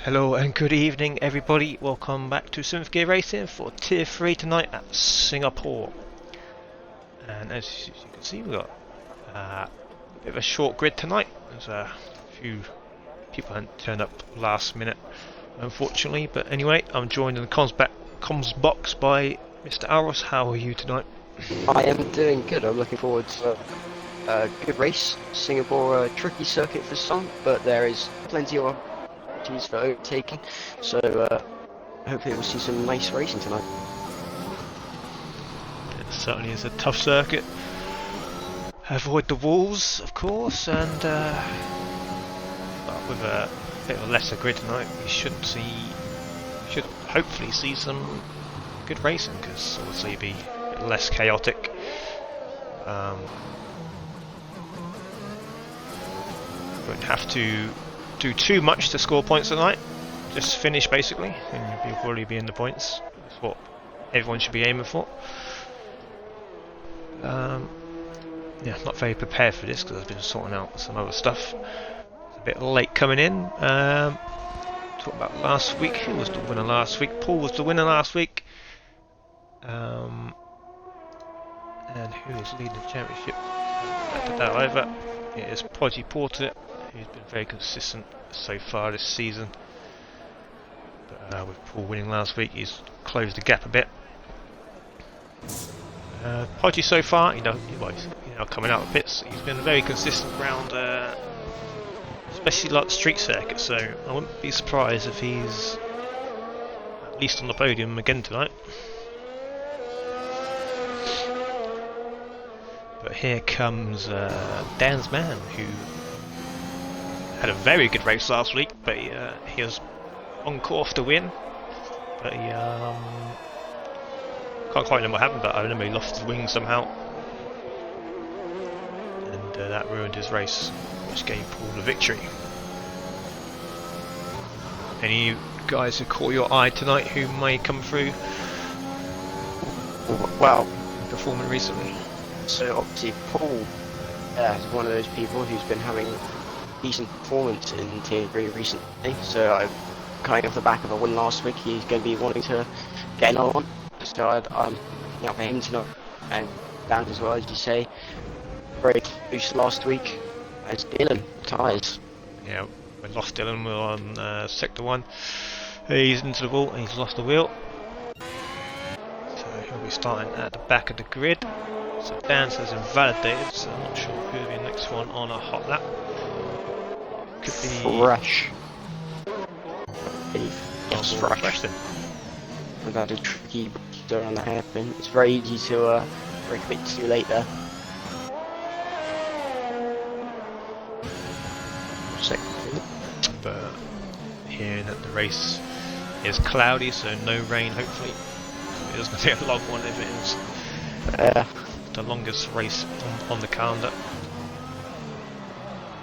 Hello and good evening everybody, welcome back to 7th Gear Racing for Tier 3 tonight at Singapore. And as you can see, we've got a bit of a short grid tonight. There's a few people hadn't turned up last minute unfortunately, but anyway, I'm joined in the comms box by Mr. Aros. How are you tonight? I am doing good. I'm looking forward to a good race. Singapore, a tricky circuit for some, but there is plenty of opportunities for overtaking. So hopefully we'll see some nice racing tonight. It certainly is a tough circuit. Avoid the walls, of course, and with a bit of a lesser grid tonight, we should hopefully see some good racing, because obviously it'll be a bit less chaotic. Won't have to do too much to score points tonight. Just finish basically, and you'll probably be in the points. That's what everyone should be aiming for. Yeah, not very prepared for this because I've been sorting out some other stuff. It's a bit late coming in. Talk about last week. Who was the winner last week? Paul was the winner last week. And who is leading the championship? That either. It is Podgy Porter, who's been very consistent so far this season. But with Paul winning last week, he's closed the gap a bit. Podgy so far, he's coming out of pits. He's been very consistent around, especially like the street circuit. So I wouldn't be surprised if he's at least on the podium again tonight. But here comes Dan's man, who had a very good race last week, but he was on course to win. But he can't quite remember what happened, but I remember he lost his wing somehow, and that ruined his race, which gave Paul the victory. Any guys who caught your eye tonight who may come through? Well, performing recently. So obviously Paul is one of those people who's been having decent performance in Tier 3 recently. So I'm coming off the back of a win last week. He's going to be wanting to get another one. So I'm for him tonight, and Dan as well, as you say. Very close last week as Dylan tyres. Yeah, we lost Dylan. We're on sector 1. He's into the wall and he's lost the wheel. So he'll be starting at the back of the grid. So Dan says invalidated, so I'm not sure who will be the next one on a hot lap. Could be Fresh. Yes, Fresh. Then. Without a tricky around the hairpin. It's very easy to break a bit too late there. But hearing that the race is cloudy, so no rain hopefully. It is going to be a long one if it is. The longest race on the calendar.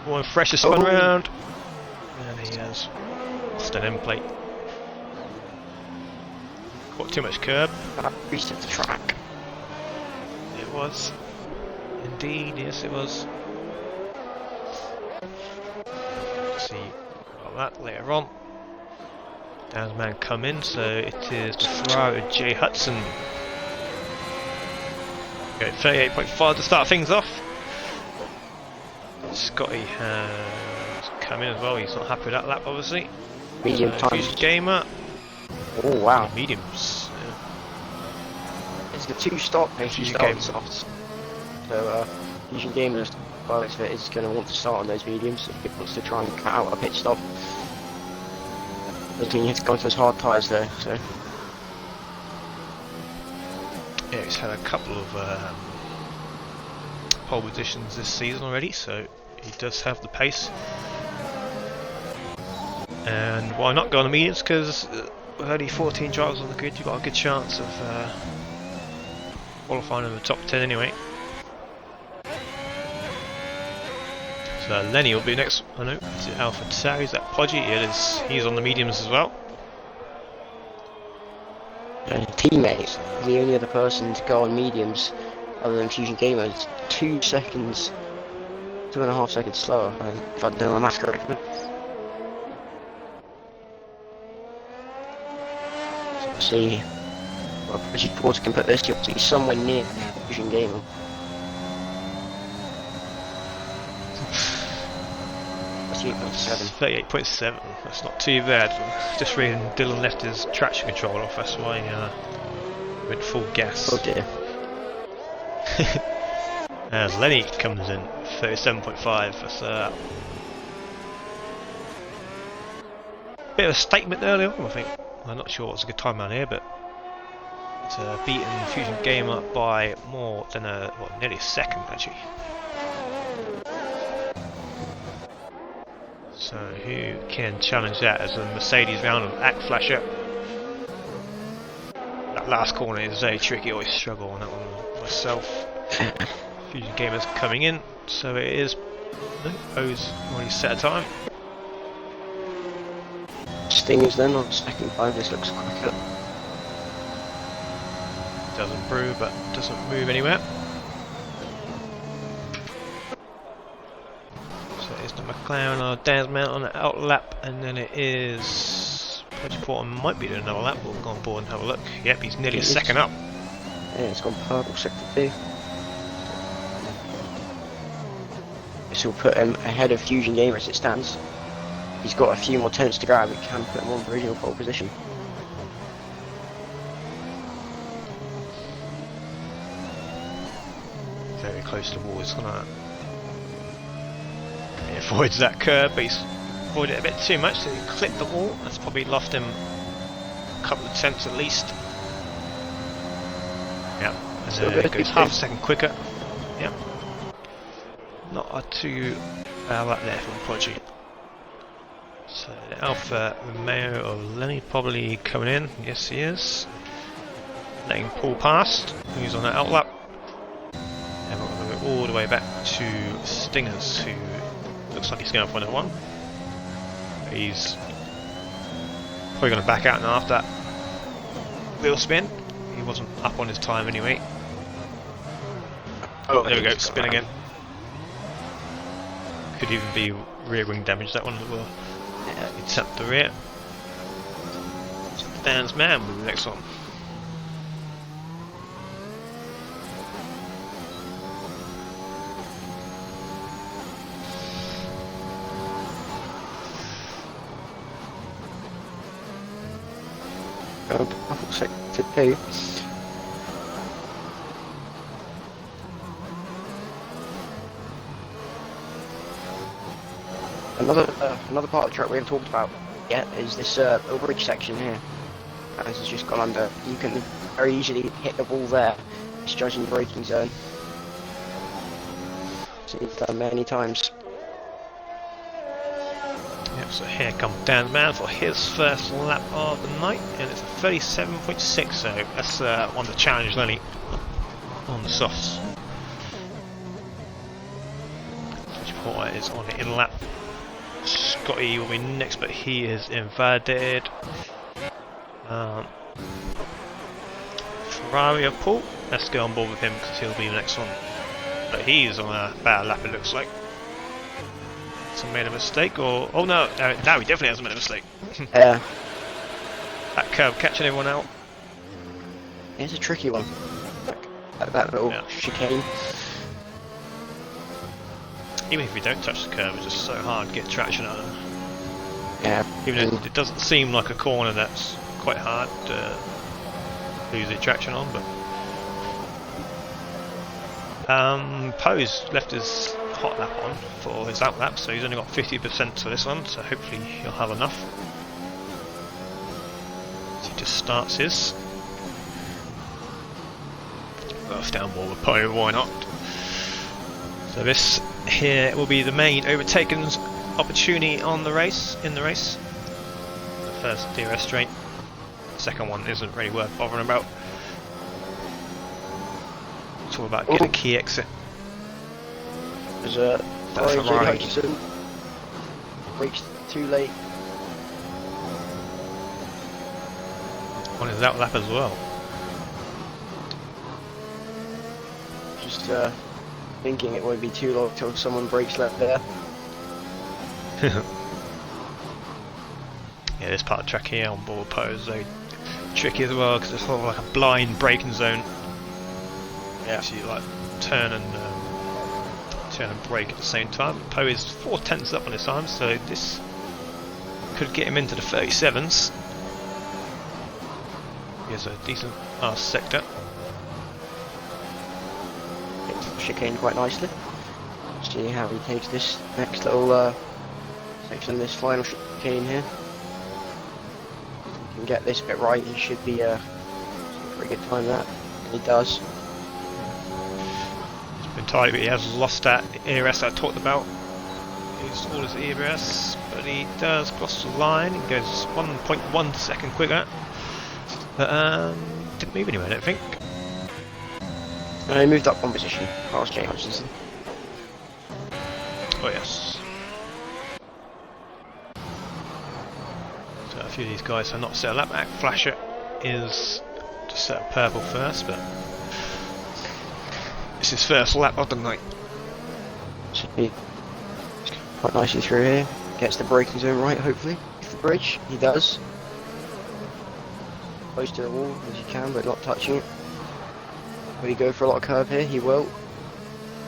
One Fresh has spun round, and he has lost an end plate. Got too much curb. Reset the track. It was. Indeed, yes it was. See about that later on. Dan's man come in, so it is the Ferrari J Hudson. Okay, 38.5 to start things off. Scotty has come in as well. He's not happy with that lap, obviously. Medium time. Fusion Gamer. Oh wow. Mediums. It's the 2-stop pace Fusion starts off. So Fusion Gamer, by the looks of it, is going to want to start on those mediums. If he wants to try and cut out a pit stop. Doesn't mean you have to go to those hard tyres though. So. Yeah, he's had a couple of pole positions this season already, so he does have the pace. And why not go on the mediums? Because with only 14 drivers on the grid, you've got a good chance of qualifying in the top 10 anyway. So Lenny will be next. I know. Is it Alpha Tauri? Is that Podgy? It is. He's on the mediums as well. And teammates, the only other person to go on mediums other than Fusion Gamer is 2 seconds 2.5 seconds slower, if I do my math correctly. see. Well, Bridgie Porter can put this. You'll see somewhere near Fusion Gamer. That's 38.7. 38.7. That's not too bad. Just reading Dylan left his traction control off. That's why he went full gas. Oh dear. As Lenny comes in, 37.5. That's bit of a statement earlier on, I think. I'm not sure what's a good time around here, but it's beaten Fusion Gamer by more than nearly a second actually. So who can challenge that as a Mercedes round of Act Flasher? That last corner is very tricky. I always struggle on that one myself. Fusion Gamer's coming in, so it is. O's already set a time. Stingers then on second time. This looks quicker. Doesn't brew, but doesn't move anywhere. So it's the McLaren on Dan's Mount on the out lap, and then it is. Bridgie Porter might be doing another lap. We'll go on board and have a look. Yep, he's nearly a second up. Yeah, it's gone purple sector 2. This will put him ahead of Fusion Gamer as it stands. He's got a few more tenths to grab. It can put him on the original pole position. Very close to the wall. He's gonna. He avoids that curb, but he's avoided it a bit too much, so he clipped the wall. That's probably lost him a couple of tenths at least. Yeah, and it goes half a second quicker. Yeah. Not a too bad lap there from Prodigy. So the Alpha Romeo of Lenny probably coming in. Yes, he is. Letting Paul past. He's on the outlap. And we're going to go all the way back to Stingers, who looks like he's going for another one. He's probably going to back out now after that wheel spin. He wasn't up on his time anyway. Oh, there we go, spin again. Could even be rear wing damage, that one as well. He tapped the rear. Dan's Man with the next one. Purple sector 2. Another part of the track we haven't talked about yet is this little bridge section here. As it's just gone under, you can very easily hit the wall there. It's judging the braking zone. So you've done many times. Yep, so here comes Dan's Man for his first lap of the night, and it's a 37.6, so that's one of the challenge Lenny on the softs. Bridgie Porter is on the in lap. Scotty will be next, but he is invalidated. Ferrari of Paul, let's go on board with him because he'll be the next one. But he's on a bad lap, it looks like. So made a mistake, or oh no, no, he definitely hasn't made a mistake. Yeah. That curve catching everyone out. It's a tricky one. Like that little chicane. Even if you don't touch the curve, it's just so hard to get traction out of them. Yeah. Even though it doesn't seem like a corner that's quite hard to lose the traction on, but Poe's left his hot lap on for his out lap, so he's only got 50% for this one, so hopefully he'll have enough. So he just starts his. Earth downboard with Poe, why not? So this here will be the main overtaken opportunity on the race, in the race. The first DRS straight. The second one isn't really worth bothering about. It's all about getting a key exit. There's a Ferrari. Hutchinson. Brakes too late. On his out lap as well. Just thinking it won't be too long till someone breaks left there. Yeah, this part of the track here on board Poe, so tricky as well because it's sort of like a blind braking zone. Yeah. So you like turn and brake at the same time. Poe is 4/10 up on his time, so this could get him into the 37s. He has a decent sector. Hits the chicane quite nicely. See how he takes this next little section, this final chicane here. If he can get this bit right, he should be a pretty good time that. He does. It's been tight, but he has lost that ERS that I talked about. He's all his ERS, but he does cross the line. He goes 1.1 second quicker. But didn't move anywhere, I don't think. He moved up one position. Past Jay Hutchinson. Oh yes. So a few of these guys are not set a lap back. Flasher is just set a purple first, but it's his first lap of the night. Should be quite nicely through here. Gets the braking zone right, hopefully. The bridge, he does. Close to the wall as you can, but not touching it. Will he go for a lot of curve here? He will.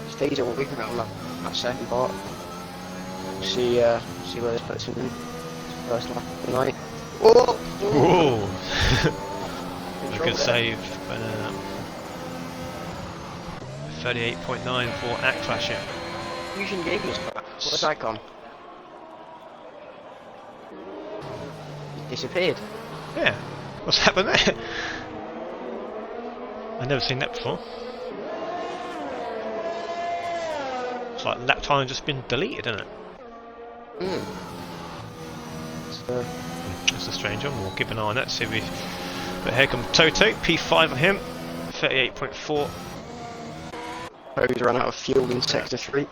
Stays away around that second part. See where this puts him in. First lap of the night. Whoa! Whoa! A good save, but 38.9 for Akflasher. Fusion Gamers back. What's that gone? He disappeared. Yeah, what's happened there? I've never seen that before. It's like lap time just been deleted, isn't it? That's a strange one. We'll keep an eye on that. See if we. But here comes Toto, P5 of him, 38.4. Poe's run out of fuel in sector 3.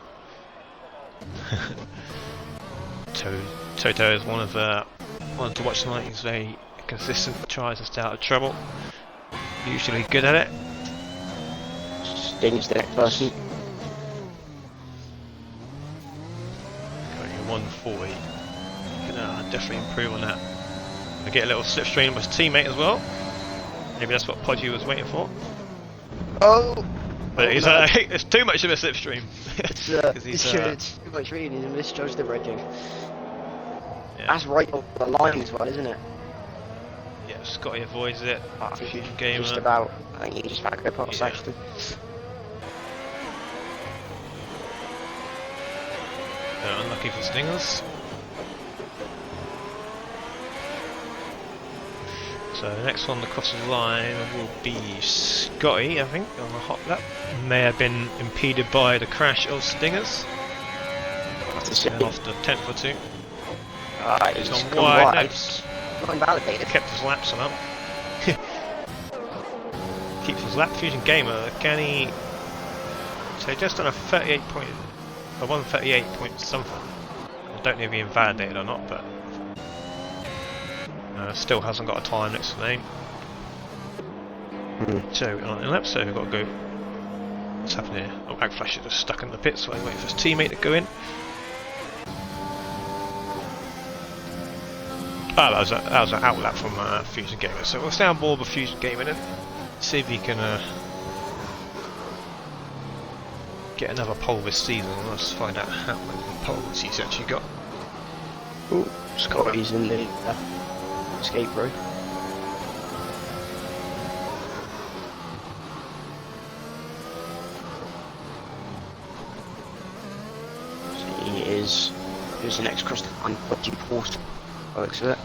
Toto is one to watch tonight. He's very consistent, tries to stay out of trouble. Usually good at it. Sting's the next person. Currently 140. Can definitely improve on that. I get a little slipstream with his teammate as well. Maybe that's what Podgy was waiting for. Oh! But he's no. it's too much of a slipstream. It's too much reading and misjudged the braking. Yeah. That's right on the line as well, isn't it? Yeah, Scotty avoids it. I think Fusion he Gamer. just about. I think he just about to go past Yeah. actually. Unlucky for Stingers. So the next one that crosses the line will be Scotty, I think, on the hot lap. May have been impeded by the crash of Stingers. And off the 10th or 2. He's on gone wide wide. notes. Not invalidated. Kept his laps on up. Keeps his lap. Fusion Gamer, can he... So just on a 38 point... A 138 point something. I don't know if he invalidated or not, but... still hasn't got a time next to the name. So, on the lap, so we've got to go... What's happening here? Oh, Akflash is just stuck in the pits, so he's waiting for his teammate to go in. Oh, that was an outlap from Fusion Gamer. So we'll stay on board with Fusion Gamer then. See if he can get another pole this season. Let's find out how many poles he's actually got. Ooh, Scotty's in the escape road. So he is. Who's the next cross? Unplugged port. Looks of it.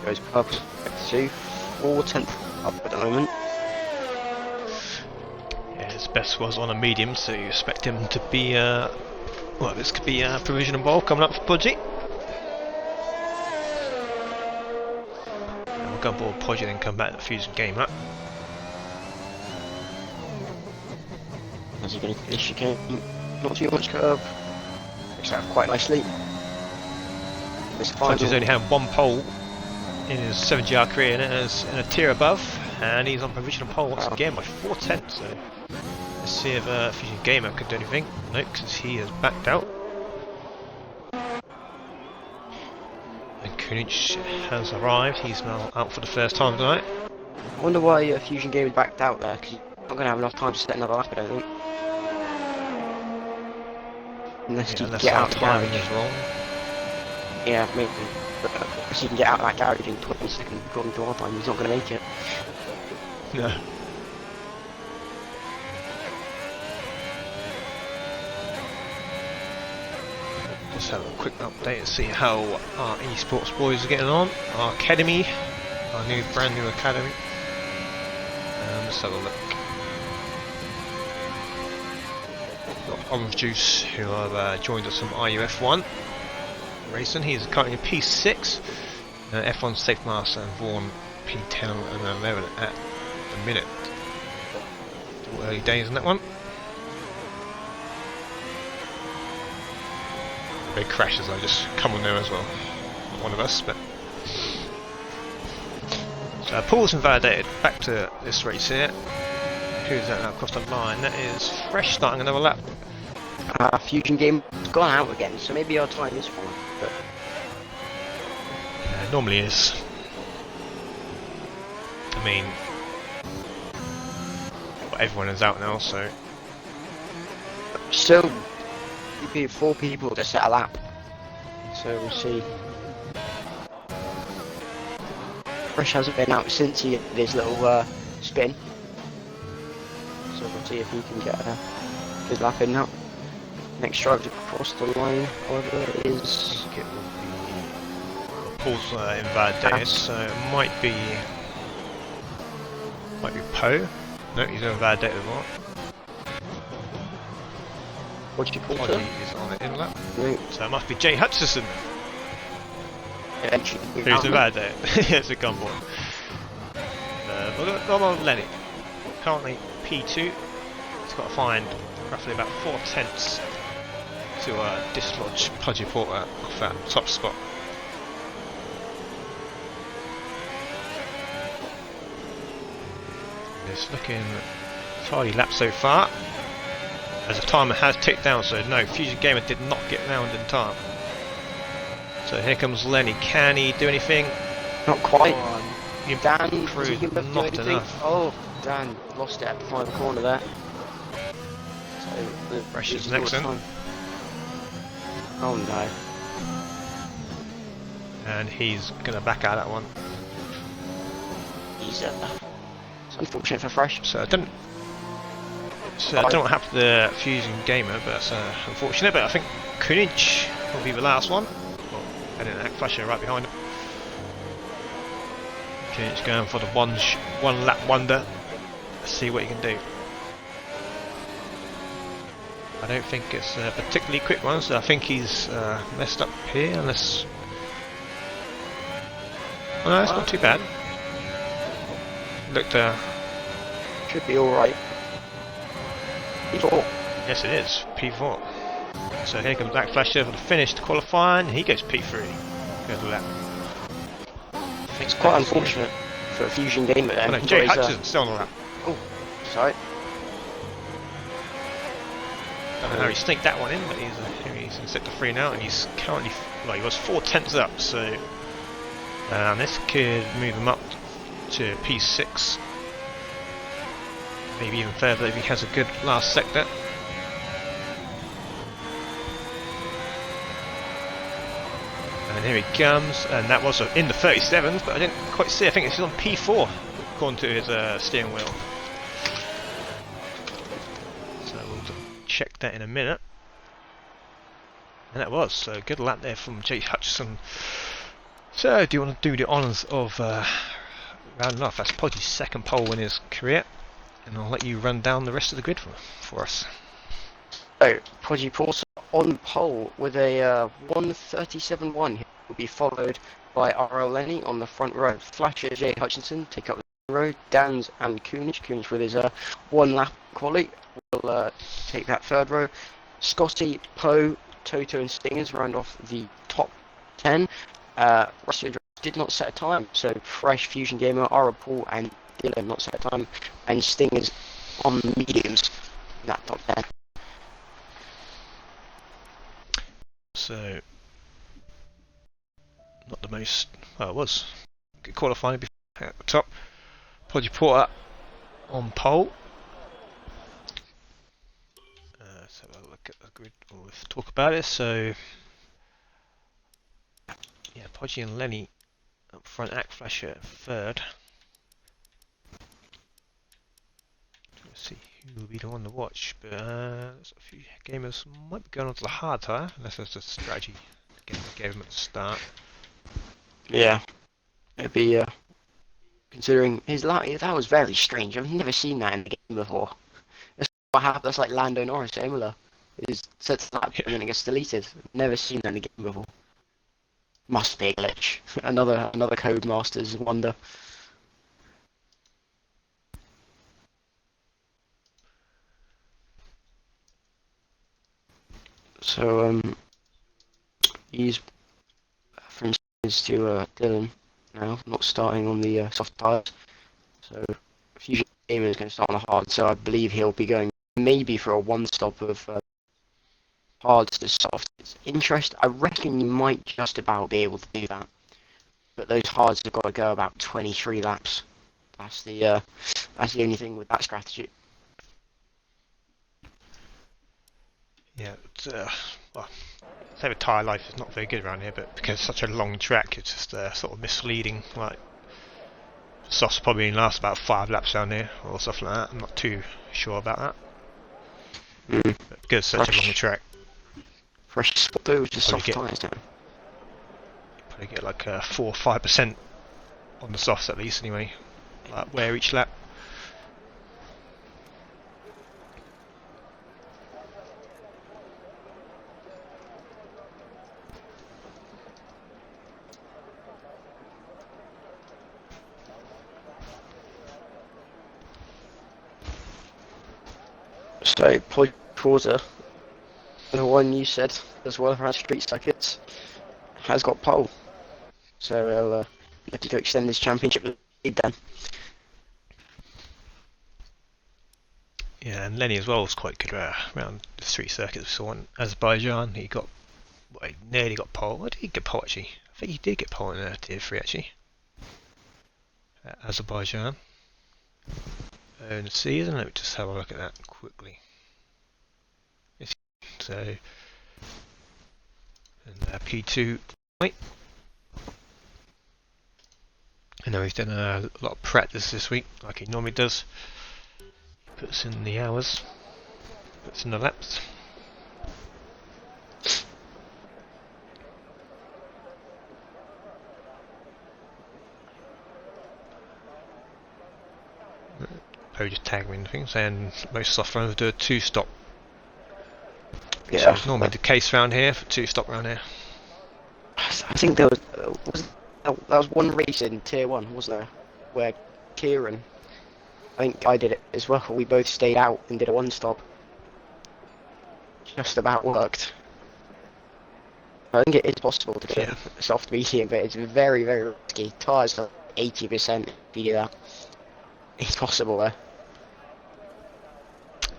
Goes purple to 4/10 up at the moment. Yeah, his best was on a medium, so you expect him to be well, this could be a provisional ball coming up for Podgy. And we'll go on board Podgy then come back to the Fusion Gamer. As he going to finish chicane, not too much curve. Picks out quite nicely. Podgy's only had one pole in his 7GR career and it is in a tier above, and he's on provisional pole once again by 4/10. So let's see if Fusion Gamer could do anything. No, because he has backed out. And Kunich has arrived. He's now out for the first time tonight. I wonder why Fusion Gaming backed out there, because you're not going to have enough time to set another lap, I don't think. Unless you can get out of the timing garage. is wrong. Yeah, maybe. But unless you can get out of that garage in 20 seconds according to our time, he's not going to make it. No. Just have a quick update and see how our esports boys are getting on. Our academy, our brand new academy. Let's have a look. Got Orange Juice, who have joined us from IUF1 racing. He's currently in P6. F1 Safe Master and Vaughan P10 and 11 at the minute. Still early days in that one. Big crashes though, just come on there as well. Not one of us, but. So Paul's invalidated. Back to this race here. Who's that now across the line? That is Fresh starting another lap. Fusion Game has gone out again, so maybe our time is fine. But Yeah, normally is. I mean, well, everyone is out now, so. still, you need 4 people to set a lap. So we'll see. Fresh hasn't been out since he did his little spin. So we'll see if he can get his lap in now. Next drive to cross the line, however, is I think it will be Paul's invalidated, so it might be Poe. No, he's invalidated as well. what did you call Podgy it? is on the in lap, Right. so it must be Jay Hutchison Eventually, who's invalidated. It's a gunboy. We've got Norman Lenny, currently P2. He's got to find roughly about 4/10 to dislodge Podgy Porter off that top spot. It's looking tidy lap so far, as the timer has ticked down, so no, Fusion Gamer did not get round in time. So here comes Lenny. Can he do anything? Not quite. You Dan, crew, is he gonna do not anything? enough. Oh, Dan lost it at the final corner there. So Fresh is this next all then. time. Oh no. And he's going to back out that one. He's it's unfortunate for Fresh. So I don't know what happened to the Fusion Gamer, but that's unfortunate. But I think Kunich will be the last one. Well, and then Flasher right behind him. Kunich going for the one lap wonder. Let's see what he can do. I don't think it's a particularly quick one, so I think he's messed up here, unless. Oh, no, it's not too bad. Looked. Should be alright. P4. Yes, it is P4. So here comes Black Flasher for the finish to qualifying. He goes P3. Good lap. It's quite unfortunate for a Fusion Gamer there. Oh, no, Jay Hutchison's still on the lap. Oh, sorry. I don't know how he sneaked that one in, but he's in sector 3 now, and he's currently, well, he was 4/10 up, so this could move him up to P6, maybe even further if he has a good last sector. And here he comes, and that was in the 37s, but I didn't quite see. I think it's on P4 according to his steering wheel. So we'll check that in a minute. And that was, so good lap there from Jay Hutchison. So do you want to do the honours of rounding off? That's Podgy's second pole in his career, and I'll let you run down the rest of the grid for us. So, Podgy Porter on pole with a 1:37.1. He will be followed by RL Lenny on the front row. Flasher Jay Hutchinson take up the row. Dans and Kunich with his 1 lap quali will take that third row. Scotty, Poe, Toto and Stingers round off the top 10. Rusty did not set a time, so Fresh, Fusion Gamer, RL Paul and Dylan not set a time, and Stingers on mediums in that top 10. So, not the nice. Well, it was good qualifying before at the top. Podgy Porter on pole. So we'll look at the grid. We'll talk about it. So yeah, Podgy and Lenny up front. Ackflasher third. Let's see who will be the one to watch. But there's a few gamers might be going on to the hard tire unless there's a strategy game they gave them at the start. Yeah, it'd be considering his lap. That was very strange. I've never seen that in the game before. That's what happened. That's like Lando Norris, Imola. His sets lap and then it gets deleted. Never seen that in the game before. Must be a glitch. another Codemasters wonder. So he's from Sims to Dylan now, not starting on the soft tyres. So Fusion Gamer is going to start on the hard. So I believe he'll be going maybe for a one stop of hards to soft. It's interesting. I reckon you might just about be able to do that, but those hards have got to go about 23 laps. That's the only thing with that strategy. Yeah, it's, well, say the tyre life is not very good around here, but because it's such a long track, it's just sort of misleading. Like, softs probably last about 5 laps down here, or stuff like that. I'm not too sure about that. But because it's such a long track, fresh spot over to soft tyres now. Probably get like 4 or 5% on the softs at least, anyway. Like wear each lap. So, Porter, the one you said as well around street circuits, has got pole. So he'll look to extend his championship lead then. Yeah, and Lenny as well was quite good around the street circuits. We saw in Azerbaijan, he nearly got pole. Where did he get pole actually? I think he did get pole in Tier 3 actually. Azerbaijan. In the season, let me just have a look at that quickly. So, and P2, I know he's done a lot of practice this week, like he normally does. He puts in the hours, puts in the laps. Poe just tagged me in the thing saying most soft runners do a 2-stop. Yeah, so it's normally the case around here for 2-stop around here. I think there was that was one race in Tier 1, wasn't there, where Kieran, I think I did it as well. We both stayed out and did a 1-stop. Just about worked. I think it is possible to do a soft medium, but it's very, very risky. Tyres are 80% if you do that. It's possible there.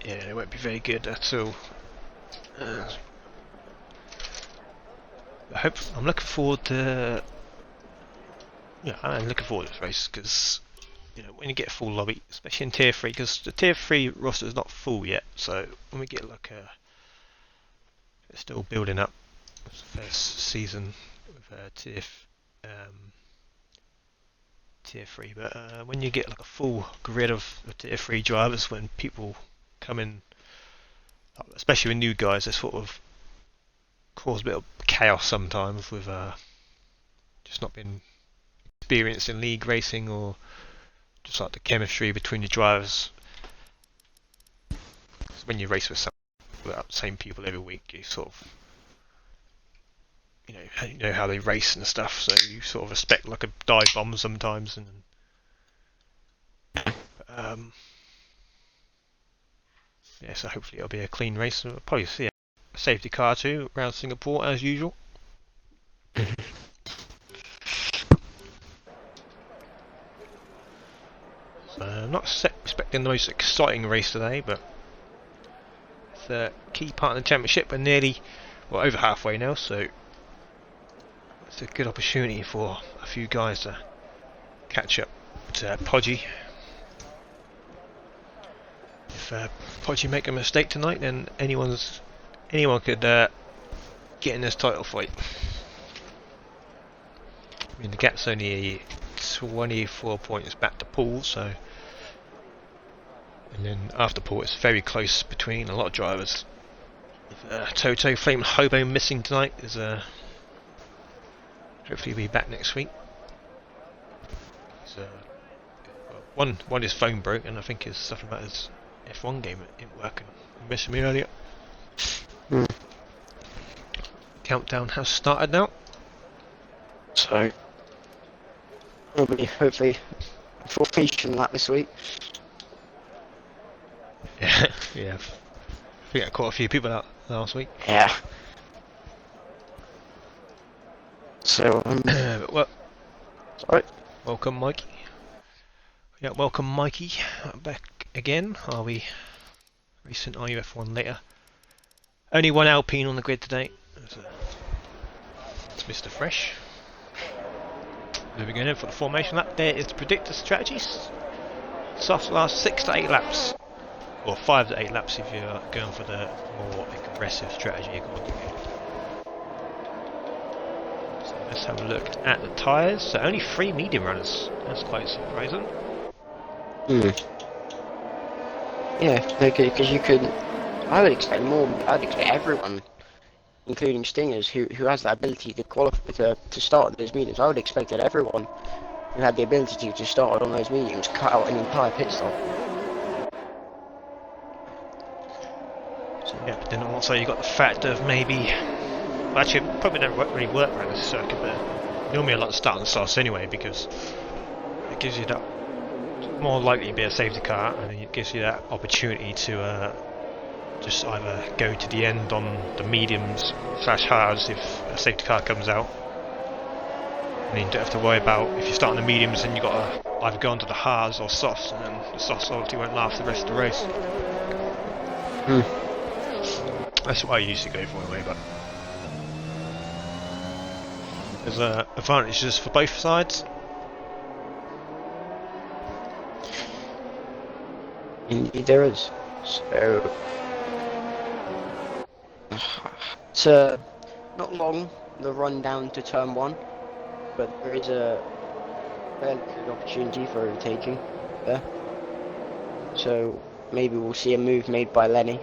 Yeah, it won't be very good at all. I'm looking forward to. Yeah, I'm looking forward to this race because when you get a full lobby, especially in Tier 3, because the Tier 3 roster is not full yet. So when we get like it's still building up. It's the first season with Tier 3, but when you get like a full grid of the Tier 3 drivers, when people come in, especially with new guys, they sort of cause a bit of chaos sometimes with just not being experienced in league racing, or just like the chemistry between the drivers. So when you race with the same people every week, you sort of you know how they race and stuff, so you sort of expect like a dive bomb sometimes, and yeah, so hopefully it'll be a clean race. We'll probably see a safety car too around Singapore as usual. So I'm not expecting the most exciting race today, but it's a key part of the championship. We're nearly, over halfway now, so it's a good opportunity for a few guys to catch up to Podgy. If Podgy make a mistake tonight, then anyone could get in this title fight. I mean, the gap's only 24 points back to Paul, so, and then after Paul it's very close between a lot of drivers. Toto Flame Hobo missing tonight is hopefully be back next week. He's, one his phone broke, and I think his stuff about his F1 game didn't work, and he missed me earlier. Countdown has started now. So, hopefully formation lap this week. Yeah, yeah. I think I caught a few people out last week. Yeah. So, well, sorry. welcome, Mikey. Yeah, welcome, Mikey. Back again. Are we recent RUF1 later? Only one Alpine on the grid today. It's Mr. Fresh. Moving in for the formation lap. There is the predictor strategies. Soft last 6 to 8 laps. Or 5 to 8 laps if you're going for the more aggressive strategy. So let's have a look at the tyres. So only 3 medium runners. That's quite surprising. Yeah, because you could. I would expect more. I'd expect everyone, including Stingers, who has that ability to qualify to start those mediums. I would expect that everyone who had the ability to start on those mediums cut out an entire pit stop. Yeah, but then also you got the fact of maybe, well, actually it probably never really work around this circuit, but normally I like to start on the sauce anyway because it gives you that more likely to be a safety car, and it gives you that opportunity to just either go to the end on the mediums / hards if a safety car comes out, and you don't have to worry about if you start on the mediums and you got to either go onto the hards or softs, and then the softs obviously won't last the rest of the race. That's what I usually go for anyway, but there's advantages for both sides. Indeed there is. So it's not long, the run down to turn 1, but there is a fairly good opportunity for overtaking there. So maybe we'll see a move made by Lenny.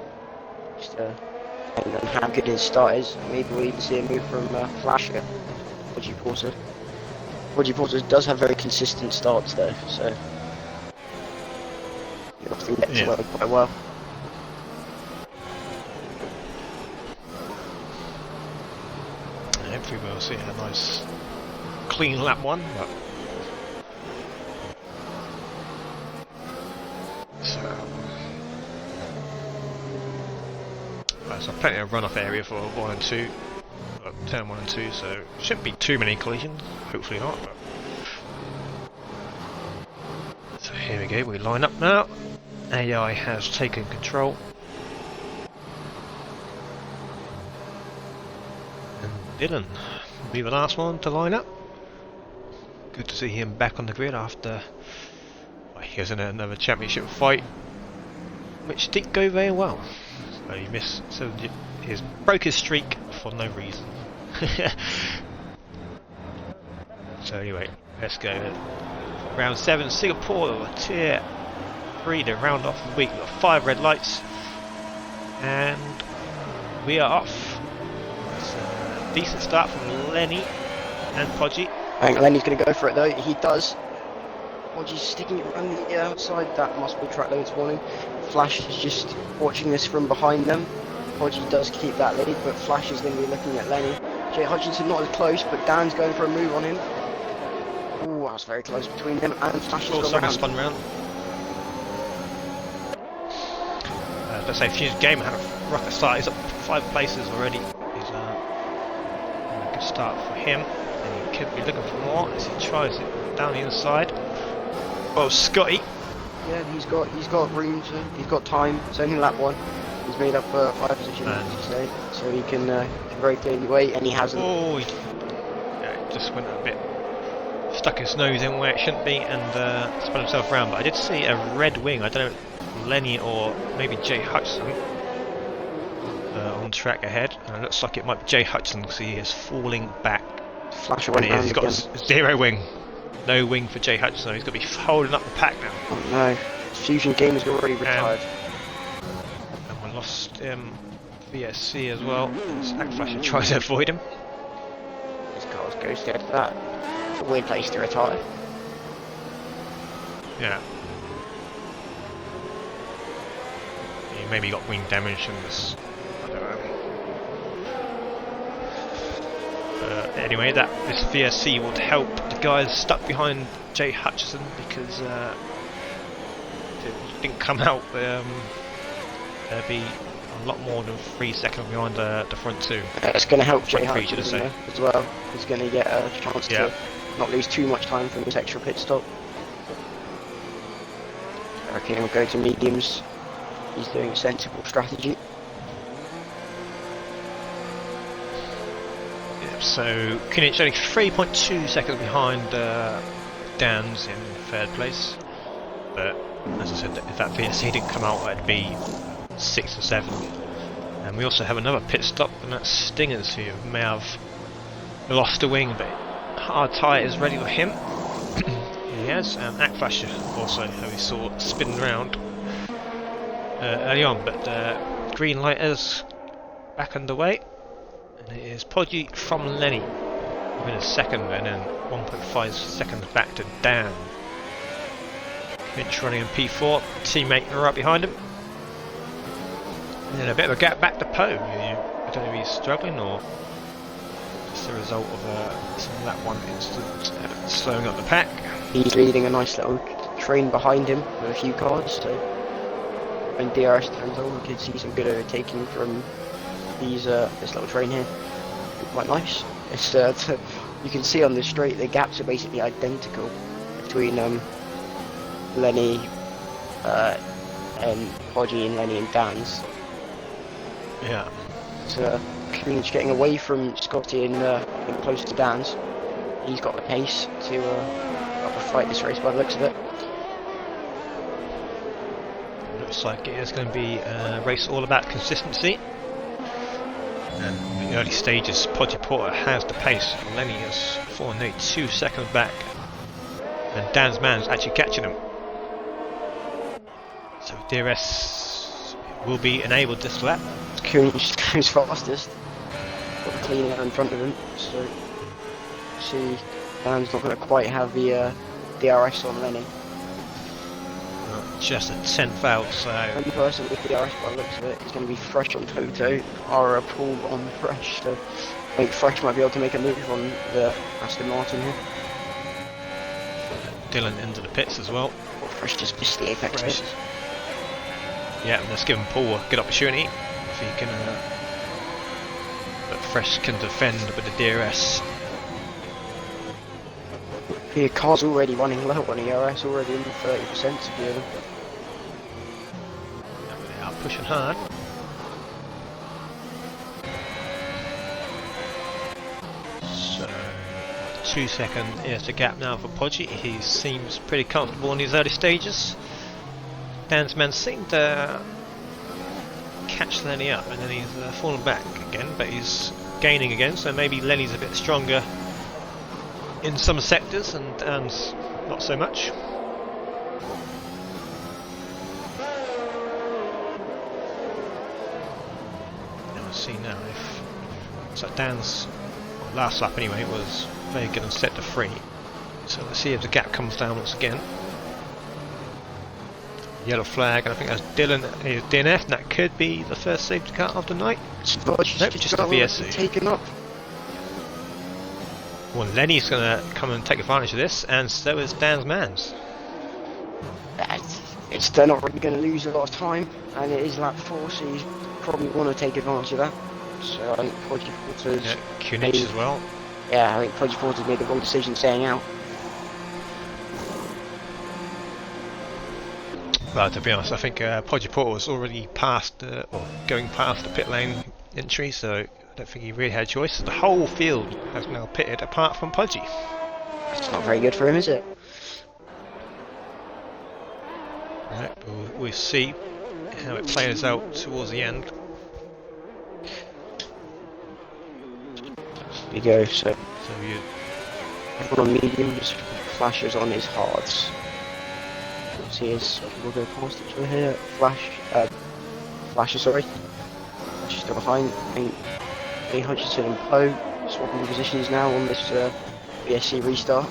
Just depending on how good his start is. Maybe we'll even see a move from Flash here. Podgy Porter. Podgy Porter does have very consistent starts though, so you often get to work quite well. Hopefully we'll see a nice clean lap 1, but so plenty of runoff area for 1 and 2, turn 1 and 2, so shouldn't be too many collisions, hopefully not. But so here we go, we line up now. AI has taken control. And Dylan will be the last one to line up. Good to see him back on the grid after he was in another championship fight, which didn't go very well. So he missed, so he broke his streak for no reason. So anyway, let's go. Round 7, Singapore, tier 3 to round off the week. We've got 5 red lights, and we are off. It's a decent start from Lenny and Podgy. I think Lenny's going to go for it though. He does. Podgy's sticking it around the outside. That must be track limits warning. Flash is just watching this from behind them. Podgy does keep that lead, but Flash is going to be looking at Lenny. Jay Hutchinson not as close, but Dan's going for a move on him. Ooh, that was very close between them, and Flash has gone round. Spun round. Let's say Fuse Gamer had a rocket start. He's up 5 places already. He's a good start for him, and he could be looking for more as he tries it down the inside. Oh, Scotty. Yeah, he's got room to. He's got time. It's only lap 1. He's made up 5 positions, as you say, so he can very clearly wait, and he hasn't. Oh, just went a bit, stuck his nose in where it shouldn't be and spun himself around. But I did see a red wing, I don't know, Lenny or maybe Jay Hutchison on track ahead. And it looks like it might be Jay Hutchison because he is falling back. Flash And went he is, round he's got again. zero wing. No wing for Jay Hutchison, he's going to be holding up the pack now. Oh no, Fusion Games are already retired. And we lost VSC as well. Akflasher tries to avoid him. His car's ghosted for that. It's a weird place to retire. Yeah. He maybe got wing damage and this. I don't know. Anyway, this VSC would help the guys stuck behind Jay Hutchison because if it didn't come out, there'd be a lot more than 3 seconds behind the front two. It's going to help Jay Front three, should I Hutchinson say. though, as well. He's going to get a chance to not lose too much time from his extra pit stop. I reckon he'll go to mediums. He's doing a sensible strategy. Yep, so Kunich only 3.2 seconds behind Dan's in third place. But as I said, if that VSC didn't come out, it'd be 6th or 7th. And we also have another pit stop, and that's Stingers, who may have lost a wing, but hard tyre is ready for him. He has, and Akflasher also, who we saw spinning around early on, but green light is back underway, and it is Podgy from Lenny within a second, and then 1.5 seconds back to Dan. Mitch running in P4, teammate right behind him. And then a bit of a gap back to Poe. I don't know if he's struggling or just a result of some of that one incident slowing up the pack. He's leading a nice little train behind him with a few cars, so when DRS turns on, we can see some good overtaking from this little train here. Quite nice. It's you can see on the straight the gaps are basically identical between Lenny and Podgy and Lenny and Dan's. Yeah. So Kunich getting away from Scotty and getting close to Dan's. He's got the pace to up a fight this race by the looks of it. Looks like it is going to be a race all about consistency. And in the early stages, Podgy Porter has the pace. Lenny is 4.2 seconds back, and Dan's man's actually catching him. So DRS will be enabled this lap. Kunich goes fastest. Got the clean air in front of him, so see Dan's not going to quite have the DRS on Lenny. Just a 10th out, so Only person with DRS by the looks of it is going to be Fresh on Toto, or Paul on Fresh, so I think Fresh might be able to make a move on the Aston Martin here. Dylan into the pits as well. Or Fresh just missed the apex Fresh. bit. Yeah, and let's give him Paul a good opportunity if he can. But Fresh can defend with the DRS. The car's already running low on ERS, already in the 30% together. They are pushing hard. So 2 seconds is the gap now for Podgy. He seems pretty comfortable in these early stages. Dan's man seemed to catch Lenny up, and then he's fallen back again, but he's gaining again, so maybe Lenny's a bit stronger in some sectors and not so much. Now we'll see now if so Dan's last lap anyway was very good and set to 3. So let's see if the gap comes down once again. Yellow flag, and I think that's Dylan is DNF, and that could be the first safety car of the night. Nope, just a VSC. Taken up. Well, Lenny's going to come and take advantage of this, and so is Dan's mans. They're not really going to lose a lot of time, and it is lap 4, so you probably want to take advantage of that. So I think Podgy Porter's Kunich as well. Yeah, I think Podgy Porter's made the wrong decision staying out. Well, to be honest, I think Podgy Porter was already past, or going past the pit lane entry, so don't think he really had a choice. The whole field has now pitted apart from Pudgy. It's not very good for him, is it? Right, we'll see how it plays out towards the end. There you go, so So you everyone on medium just flashes on his hards. See his, we'll go past each other here. Flashes, sorry. Flashes still behind. I think Lee Hutchinson and Poe swapping positions now on this BSC restart.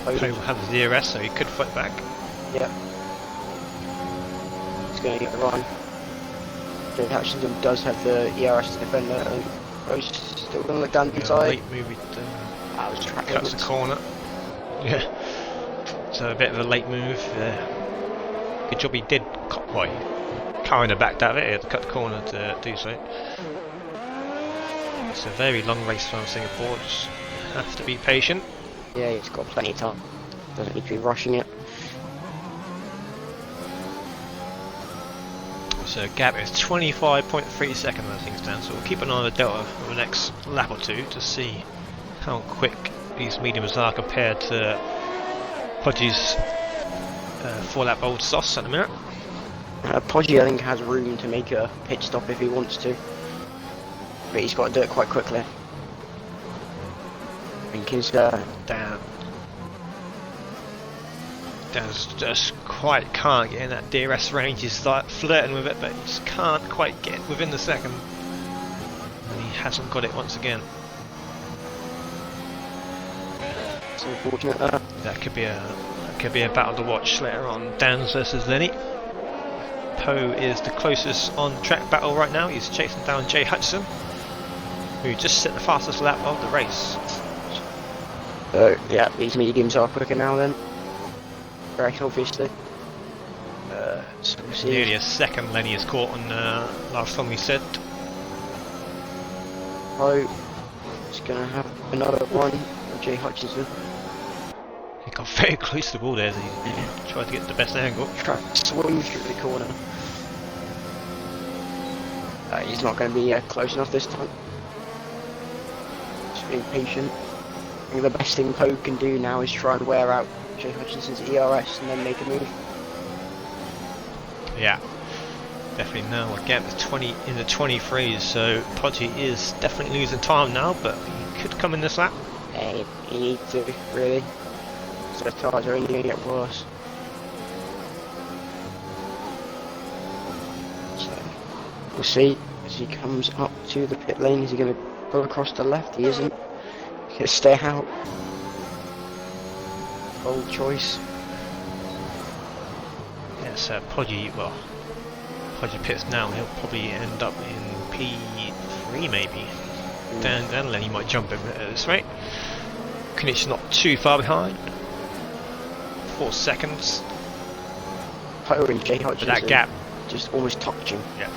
Poe will have the DRS, so he could fight back. Yep. He's going to get the run. Jay Hutchinson does have the ERS to defend that, and Poe's still going to look down the inside. Late move, That was track cuts the limits. corner. Yeah. So a bit of a late move. Good job he did. Well, he kind of backed out of it. He had to cut the corner to do so. It's a very long race from Singapore. Just have to be patient. Yeah, he's got plenty of time. Doesn't need to be rushing it. So gap is 25.3 seconds as things stand. So we'll keep an eye on the delta for the next lap or two to see how quick these mediums are compared to Pudgy's 4-lap old sauce at the minute. Pudgy, I think, has room to make a pit stop if he wants to, but he's got to do it quite quickly. I think he's Dan's just quite can't get in that DRS range. He's like flirting with it, but he just can't quite get within the second. And he hasn't got it once again. it's unfortunate. That could be a battle to watch later on. Dan's versus Lenny. Poe is the closest on-track battle right now. He's chasing down Jay Hudson, who just set the fastest lap of the race. Yeah, these mediums are quicker now then. Very obviously. So we'll see. Nearly a second Lenny is caught on last time we said. Poe is going to have another one with Jay Hutchinson. He got very close to the ball there, so he tried to get the best angle. Try to swing through the corner. He's not going to be close enough this time. Just being patient. I think the best thing Poe can do now is try and wear out Jay Hutchinson's ERS and then make a move. Yeah, definitely now. A gap is 20 in the 23s, so Pudgy is definitely losing time now, but he could come in this lap. Yeah, he needs to, really. So the tires are only going to get worse. So, we'll see as he comes up to the pit lane. Is he going to go across the left? He isn't. He's going to stay out. Bold choice. Yes, Pudgy pits now. He'll probably end up in P3 maybe. Dan and Lenny might jump him at this rate. Knicht's not too far behind. 4 seconds. Poe and Jay But Hutchinson that gap, just almost touching. yeah.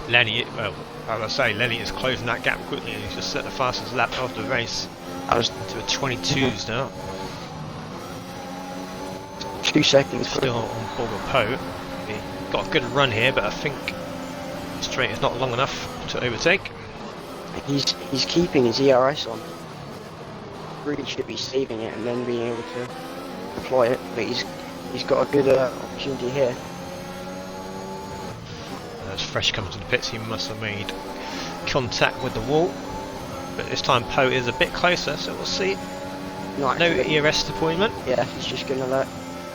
Lenny, well, as I say, Lenny is closing that gap quickly, and he's just set the fastest lap of the race. That was To a 22s now. 2 seconds. Still on board with Poe. He got a good run here, but I think straight is not long enough to overtake. He's keeping his ERS on. Really should be saving it and then being able to deploy it, but he's got a good opportunity here. As Fresh comes to the pits, he must have made contact with the wall. But this time Poe is a bit closer, so we'll see. No, No actually, ERS deployment. yeah, he's just going to let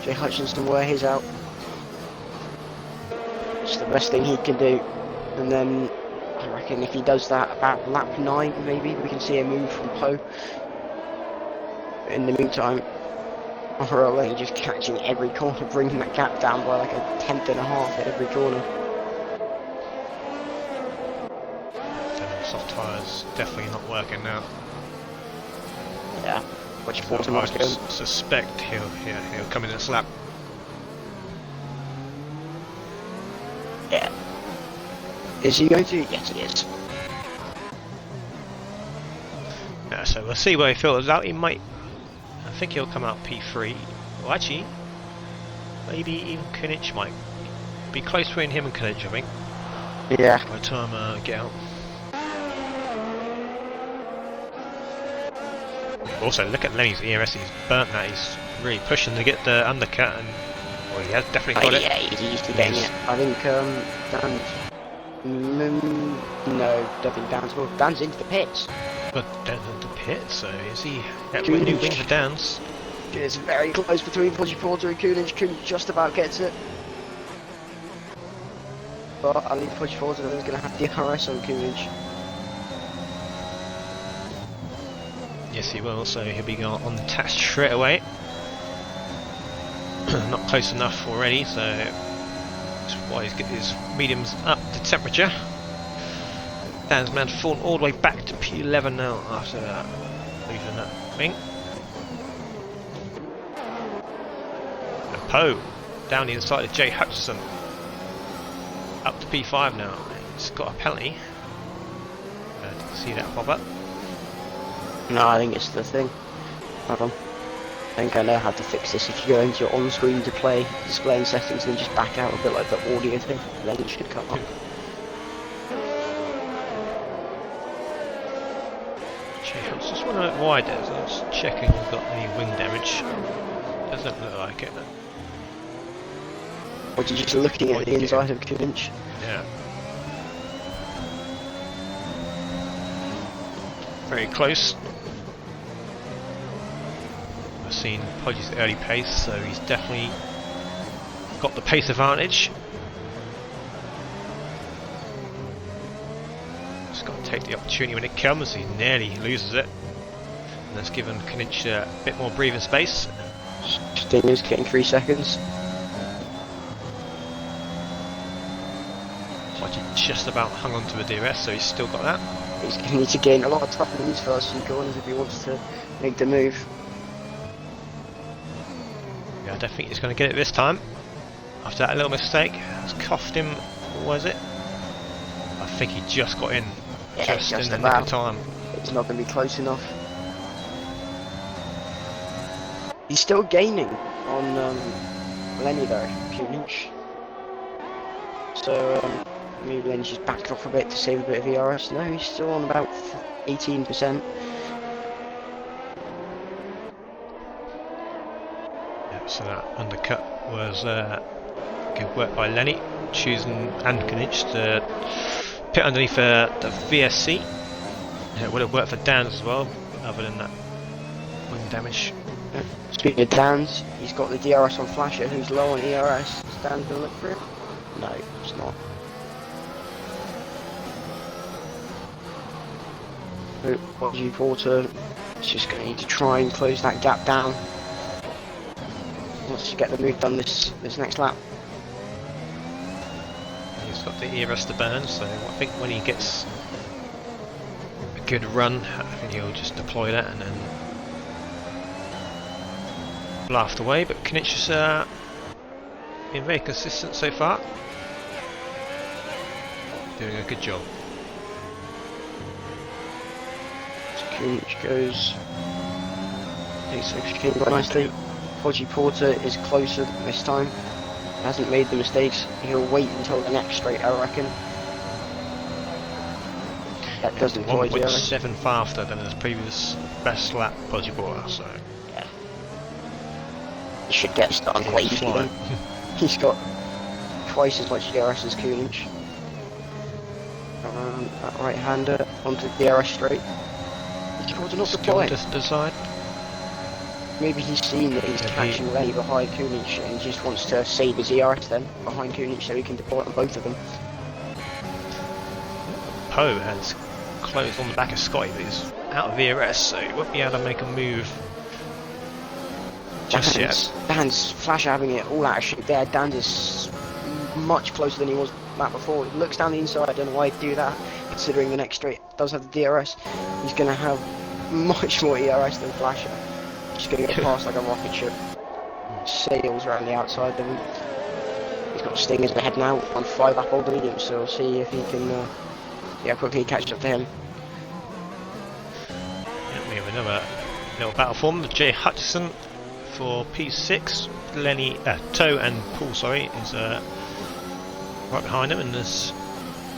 Jay Hutchinson wear his out. It's the best thing he can do. And then I reckon if he does that about lap 9 maybe, we can see a move from Poe. In the meantime, Morelli just catching every corner, bringing that gap down by like a 1/10 and a half at every corner. Soft tyres definitely not working now. Yeah, which So Fortin I was going. suspect he'll come in this lap. Yeah. Is he going to? Yes, he is. Yeah, so we'll see where he filters out. He might. I think he'll come out P3. Well, actually, maybe even Knicht might be close between him and Knich, I think, Yeah. by the time I get out. Also, look at Lenny's ERS, he's burnt that, he's really pushing to get the undercut, and well, he has definitely got it. Yeah, he's used to getting it. I think Dan's... no, don't think Dan's... Well, Dan's into the pits. But down in the pit, so is he... Yeah, a new wing for Dan's. It's very close between Podgy Porter and Coolidge. Coolidge just about gets it. But I think Podgy Porter is going to have the DRS on Coolidge. Yes, he will, so he'll be on the test straight away. Not close enough already, so that's why he's getting his mediums up to temperature. Dan's man fallen all the way back to P11 now after losing that wing. And Poe down the inside of Jay Hutchison. Up to P5 now. He's got a penalty. Didn't see that pop up. No, I think it's the thing. Hold on. I think I know how to fix this. If you go into your on-screen display and settings and then just back out a bit like the audio thing, then it should come up. I was just wondering why it does. I was checking if we've got any wing damage. Doesn't look like it. Or you're just looking at the inside of Coolidge. Yeah. Very close. I've seen Podgy's early pace, so he's definitely got the pace advantage. Just got to take the opportunity when it comes. He nearly loses it. And that's given Knich a bit more breathing space. Stinger's getting 3 seconds. Podgy just about hung on to the DRS, so he's still got that. He's going to need to gain a lot of time in these first few corners if he wants to make the move. Yeah, I don't think he's going to get it this time. After that little mistake, it's cost him, what was it? I think he just got in. Yeah, just in the about. nick of time. It's not going to be close enough. He's still gaining on Lenny though, Coolidge. So maybe Lenny's just backed off a bit to save a bit of ERS. No, he's still on about 18%. Yeah, so that undercut was good work by Lenny, choosing and Knich to pit underneath the VSC. It would have worked for Dan as well, other than that wing damage. Speaking of Dan's, he's got the DRS on Flasher, who's low on ERS. Is Dan going to look for it? No, it's not. Podgy Porter is just going to need to try and close that gap down. Wants to get the move done this next lap. He's got the ERS to burn, so I think when he gets a good run, I think he'll just deploy that and then blast away. But Knich has been very consistent so far, doing a good job. Coolidge goes, takes extra king quite nicely. Podgy Porter is closer this time, hasn't made the mistakes. He'll wait until the next straight, I reckon. That doesn't employ 1.7 faster than his previous best lap, Podgy Porter, so yeah. He should get started quite easily then. He's got twice as much DRS as Coolidge. That right hander onto the DRS straight. Not skill to decide. Maybe he's seen that he's catching Lenny behind Coolidge and he just wants to save his ERS then behind Coolidge so he can deploy on both of them. Poe has closed on the back of Scotty, but he's out of ERS, so he won't be able to make a move just yet. Dan's Flasher having it all out of shape there. Dan is much closer than he was that before. He looks down the inside, I don't know why he'd do that, considering the next straight does have the DRS. He's going to have much more ERS than Flasher. Just going to get past like a rocket ship. Sails around the outside of him. He's got Stingers ahead now on 5 up old medium, so we'll see if he can quickly catch up to him. Yeah, we have another little battle form. Jay Hutchison for P6. Lenny, Toe and Paul, sorry, is right behind them, and there's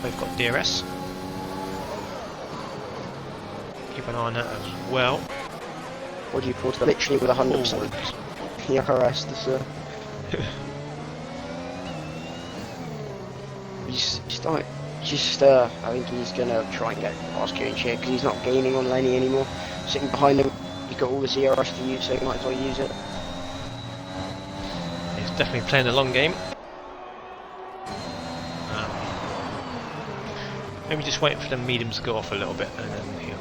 both got DRS. Keep an eye on that as well. What do you call it? Literally with 100% PRS. This, I think he's gonna try and get past Kieran here because he's not gaining on Lenny anymore. Sitting behind him, he's got all the CRS to use, so he might as well use it. He's definitely playing the long game. Maybe just waiting for the mediums to go off a little bit, and then he'll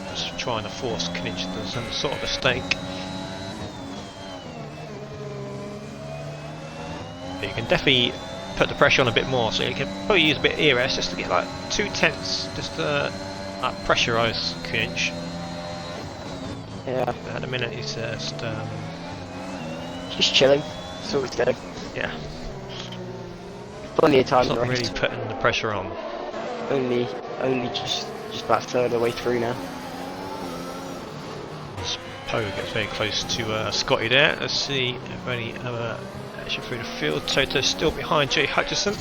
just trying to force Knight to some sort of mistake. But you can definitely put the pressure on a bit more, so you can probably use a bit of ERS just to get like 2/10, just to pressurise Knight. Yeah. At the minute he's just chilling. That's all he's doing. Yeah. Plenty of time. He's not really putting the pressure on. Only just about a third of the way through now. Poe gets very close to Scotty there. Let's see if any other action through the field. Toto's still behind Jay Hutchison.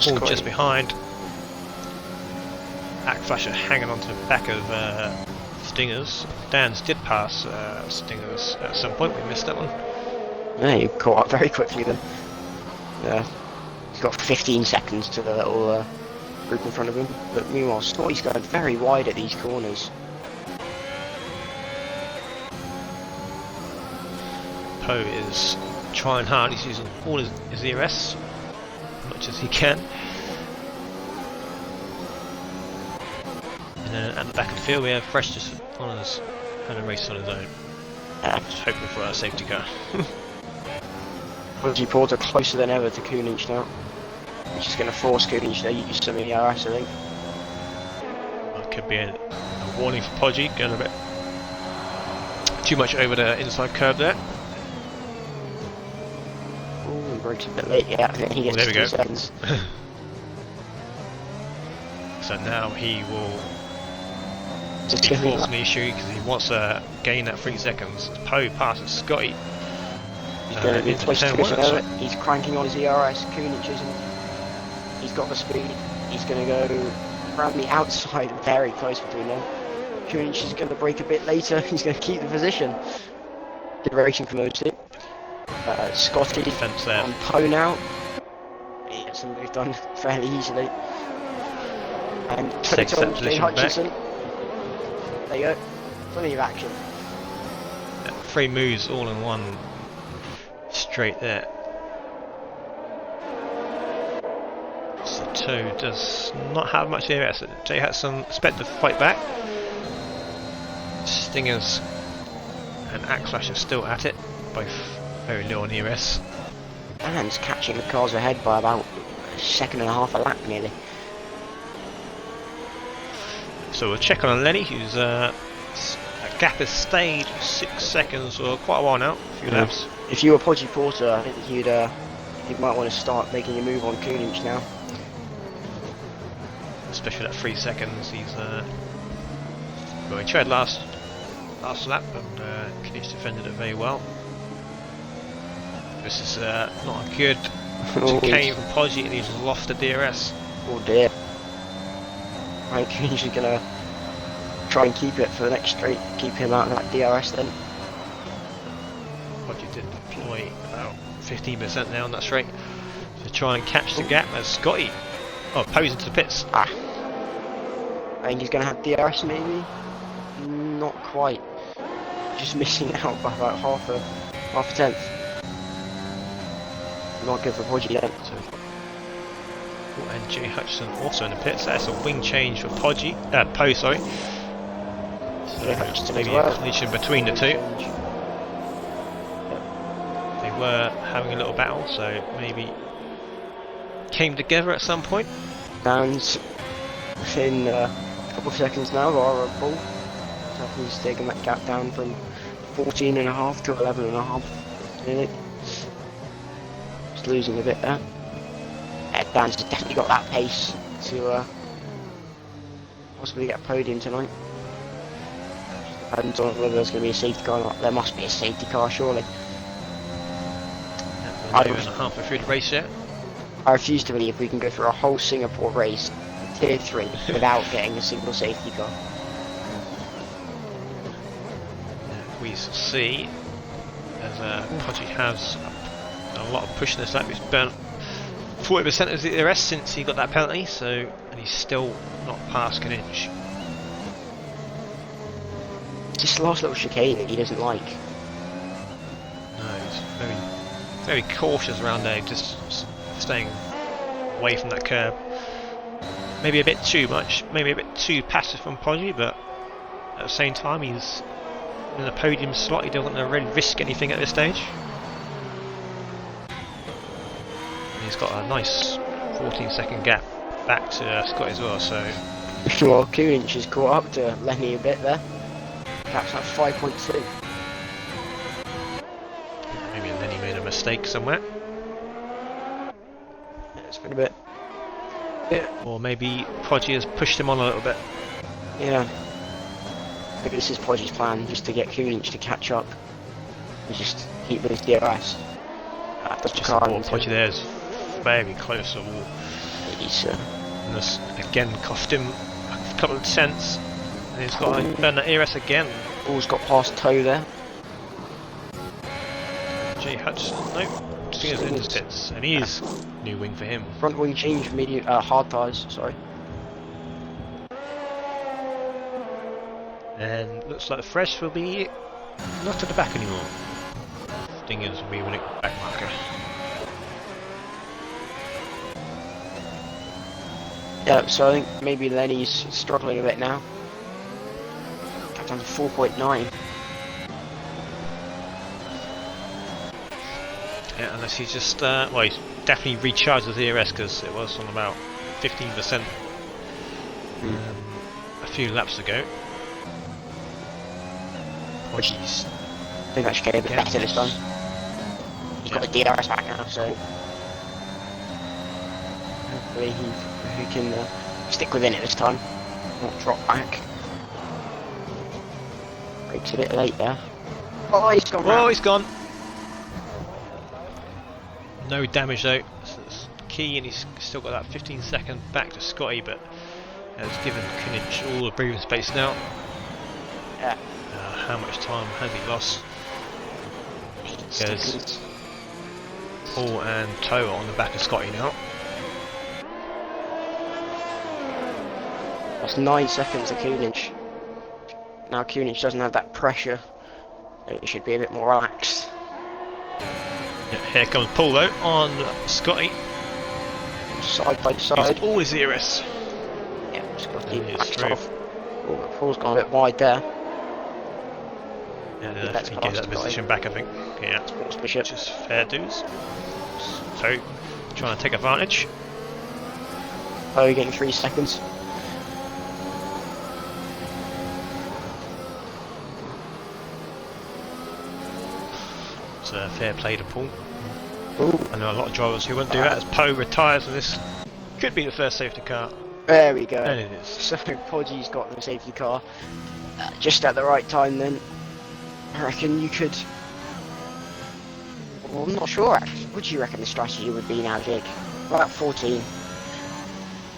All just behind. Ackflasher hanging onto the back of Stingers. Dan's did pass Stingers at some point. We missed that one. Yeah, you caught up very quickly then. Yeah. He's got 15 seconds to the little group in front of him. But meanwhile, Scotty's going very wide at these corners. Poe is trying hard. He's using all his ERS as much as he can. And then at the back of the field we have Fresh just on us, having a race on his own. Just hoping for a safety car. Reggie Porter closer than ever to Kunich now. Which is going to force Kunich to use some ERS, I think. That could be a warning for Podgy, going a bit too much over the inside curve there. Ooh, he brakes a bit late, yeah, and then he gets there we 2 go. seconds. So now he will Just be give me forcing that. the issue because he wants to gain that 3 seconds. Poe passes Scotty. He's going to be into close to turn finishing one, over. He's cranking on his ERS. Kunich isn't. He's got the speed. He's going to go around the outside, very close between them. Kunich is going to brake a bit later. He's going to keep the position. Good racing from those two. Scotty Defense there. on Poe now. He gets them both done fairly easily. And Takes that Toto, Jay position Hutchison. There you go. Plenty of action. 3 moves all in one straight there. So does not have much ERS. Jay Hudson expect to fight back. Stingers and Ackflash are still at it, both very low on ERS. Dan's catching the cars ahead by about a second and a half a lap nearly. So we'll check on Lenny, who's a gap has stayed 6 seconds for quite a while now, a few laps. If you were Podgy Porter, I think you might want to start making a move on Kunich now. Especially that 3 seconds. He's well, he tried last lap and Knight defended it very well. This is not a good chicane from Podgy, and he's lost the DRS. Oh dear. Right, Kunich is gonna try and keep it for the next straight, keep him out of that DRS then. Podgy did deploy about 15% now on that straight to try and catch the gap as Scotty Poe's into the pits. I think he's gonna have DRS maybe? Not quite. Just missing out by about half a tenth. Not good for Podgy then. So, and Jay Hutchison also in the pits. That's a wing change for Poe, sorry. So Jay Hutchison maybe as well. a collision between the two. They were having a little battle, so maybe came together at some point. Dan's within a couple of seconds now of our ball. So he's taking that gap down from 14.5 to 11.5. Nearly. Just losing a bit there. Dan's definitely got that pace to possibly get a podium tonight. Depends on whether there's going to be a safety car or not. There must be a safety car, surely. Not even halfway through the race yet. I refuse to believe we can go through a whole Singapore race, tier 3, without getting a single safety car. We shall see, as Podgy has a lot of push in this lap. He's burnt 40% of the DRS since he got that penalty, so and he's still not past an inch. Just last little chicane that he doesn't like. No, he's very cautious around there, just staying away from that curb. Maybe a bit too much, maybe a bit too passive from Podgy, but at the same time he's in the podium slot. He doesn't want to really risk anything at this stage. And he's got a nice 14-second gap back to Scott as well, so... Well, Coolidge has caught up to Lenny a bit there. Perhaps at 5.2. Maybe Lenny made a mistake somewhere. Yeah, it's been a bit... Yeah. Or maybe Podgy has pushed him on a little bit. Yeah. Maybe this is Podgy's plan, just to get Coolidge to catch up. And just keep those DRS. Just Podgy there is very close to the wall. He's, and this again cost him a couple of cents. And he's got to burn that ERS again. Paul's got past toe there. Jay Hutchison, no, Singer's into his pits, and he's new wing for him. Front wing change, medium, hard tyres, sorry. And looks like the Fresh will be not at the back anymore. Stingers will be winning back marker. Yeah, so I think maybe Lenny's struggling a bit now. Got down to 4.9. Yeah, unless he's just, well, he's definitely recharged his ERS because it was on about 15% a few laps ago. Podgy's I think that should get a bit better this time. He's got the DRS back now, so hopefully he can stick within it this time, not drop back. Breaks a bit late there. Oh, he's gone. Oh, he's gone. No damage though, so that's key, and he's still got that 15-second back to Scotty, but has given Coolidge all the breathing space now. Yeah. How much time has he lost? There's Paul and Toa on the back of Scotty now. That's 9 seconds of Coolidge. Now Coolidge doesn't have that pressure, so he should be a bit more relaxed. Yeah, here comes Paul though on Scotty. Side by side. He's always ERS. Yeah, just got to keep It's backed through. off. Oh, Paul's gone a bit wide there. Yeah, That's he gets that past position back, I think. Yeah, Sports Bishop. just fair dues. So, trying to take advantage. Oh, you're getting 3 seconds. It's a fair play to Paul. Ooh, I know a lot of drivers who won't do that as Poe retires, and this could be the first safety car. there we go. And it is. So Podgy's got the safety car just at the right time then. I reckon you could... Well, I'm not sure actually. What do you reckon the strategy would be now, Jake? About 14.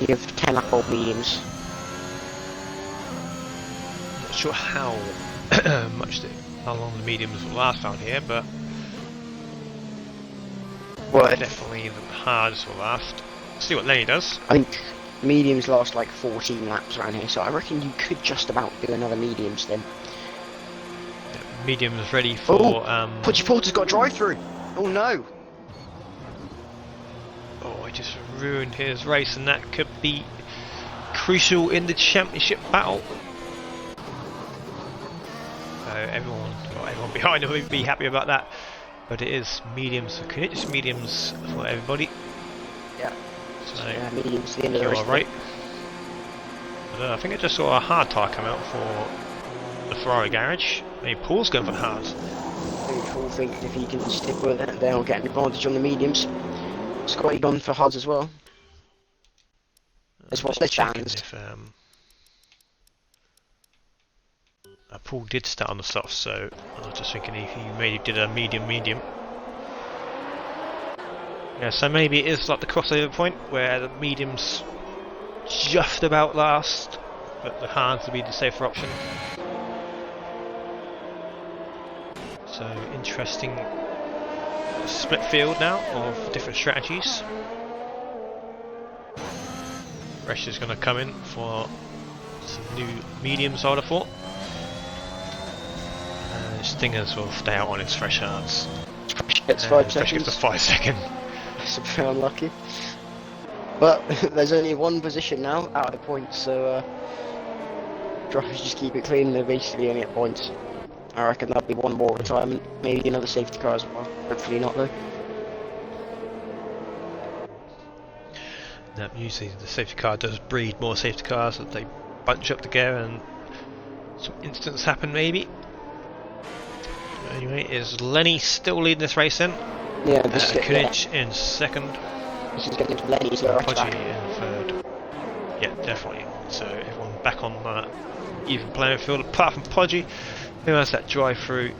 You have 10 lap old mediums. Not sure how how long the mediums will last out here, but Well, definitely the hards will last. See what Lenny does. I think mediums last like 14 laps around here, so I reckon you could just about do another mediums then. Mediums ready for Podgy Porter's got a drive through. Oh no. Oh, he just ruined his race, and that could be crucial in the championship battle. So everyone behind him will be happy about that. But it is mediums for Coolidge, it's mediums for everybody. Yeah. So Yeah, mediums the end of the you're race. alright. I think I just saw a hard tyre come out for the Ferrari garage. Maybe Paul's going for the hards. Maybe Paul thinks if he can stick with it, they'll get an advantage on the mediums. Scotty gone for hards as well. That's what Just they're checking challenged. if Paul did start on the softs, so I was just thinking if he maybe did a medium. Yeah, so maybe it is like the crossover point where the mediums just about last, but the hards will be the safer option. So interesting split field now of different strategies. Resch is going to come in for some new mediums, I would have thought. And Stingers will stay out on his fresh hards. Gets 5 Fresh seconds. gets a 5 second. That's a bit unlucky. But there's only one position now out of the points, so drivers just keep it clean. They're basically only at points. I reckon that'll be one more retirement, maybe another safety car as well. Hopefully not though. Now, usually the safety car does breed more safety cars that they bunch up together and some incidents happen maybe. Anyway, is Lenny still leading this race then? Yeah, this is Kunich in second. This is getting to Lenny's right Podgy back. in third. Yeah, definitely. So everyone back on even playing field apart from Podgy, who has that drive through,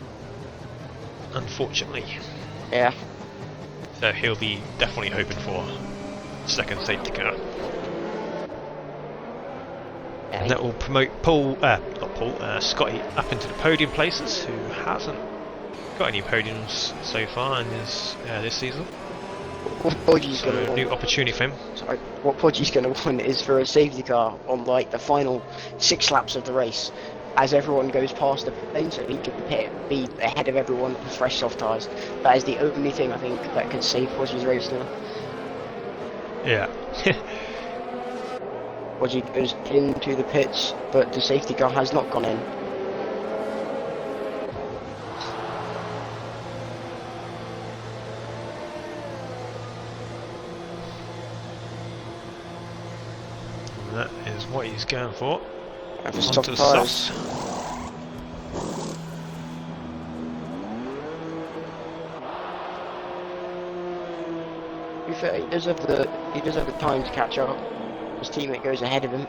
unfortunately. Yeah. So he'll be definitely hoping for second safety car. Yeah, And that will promote Scotty up into the podium places, who hasn't got any podiums so far in this season. what Podgy's So gonna new want, opportunity for him. sorry, what Podgy's gonna want is for a safety car on like the final 6 laps of the race, as everyone goes past the lane, so he can be ahead of everyone with fresh soft tyres. That is the only thing I think that could save Podgy's race now. Yeah. Podgy goes into the pits, but the safety car has not gone in. And that is what he's going for. And for Onto soft the tyres. softs. To be fair, he does have the time to catch up. His teammate goes ahead of him.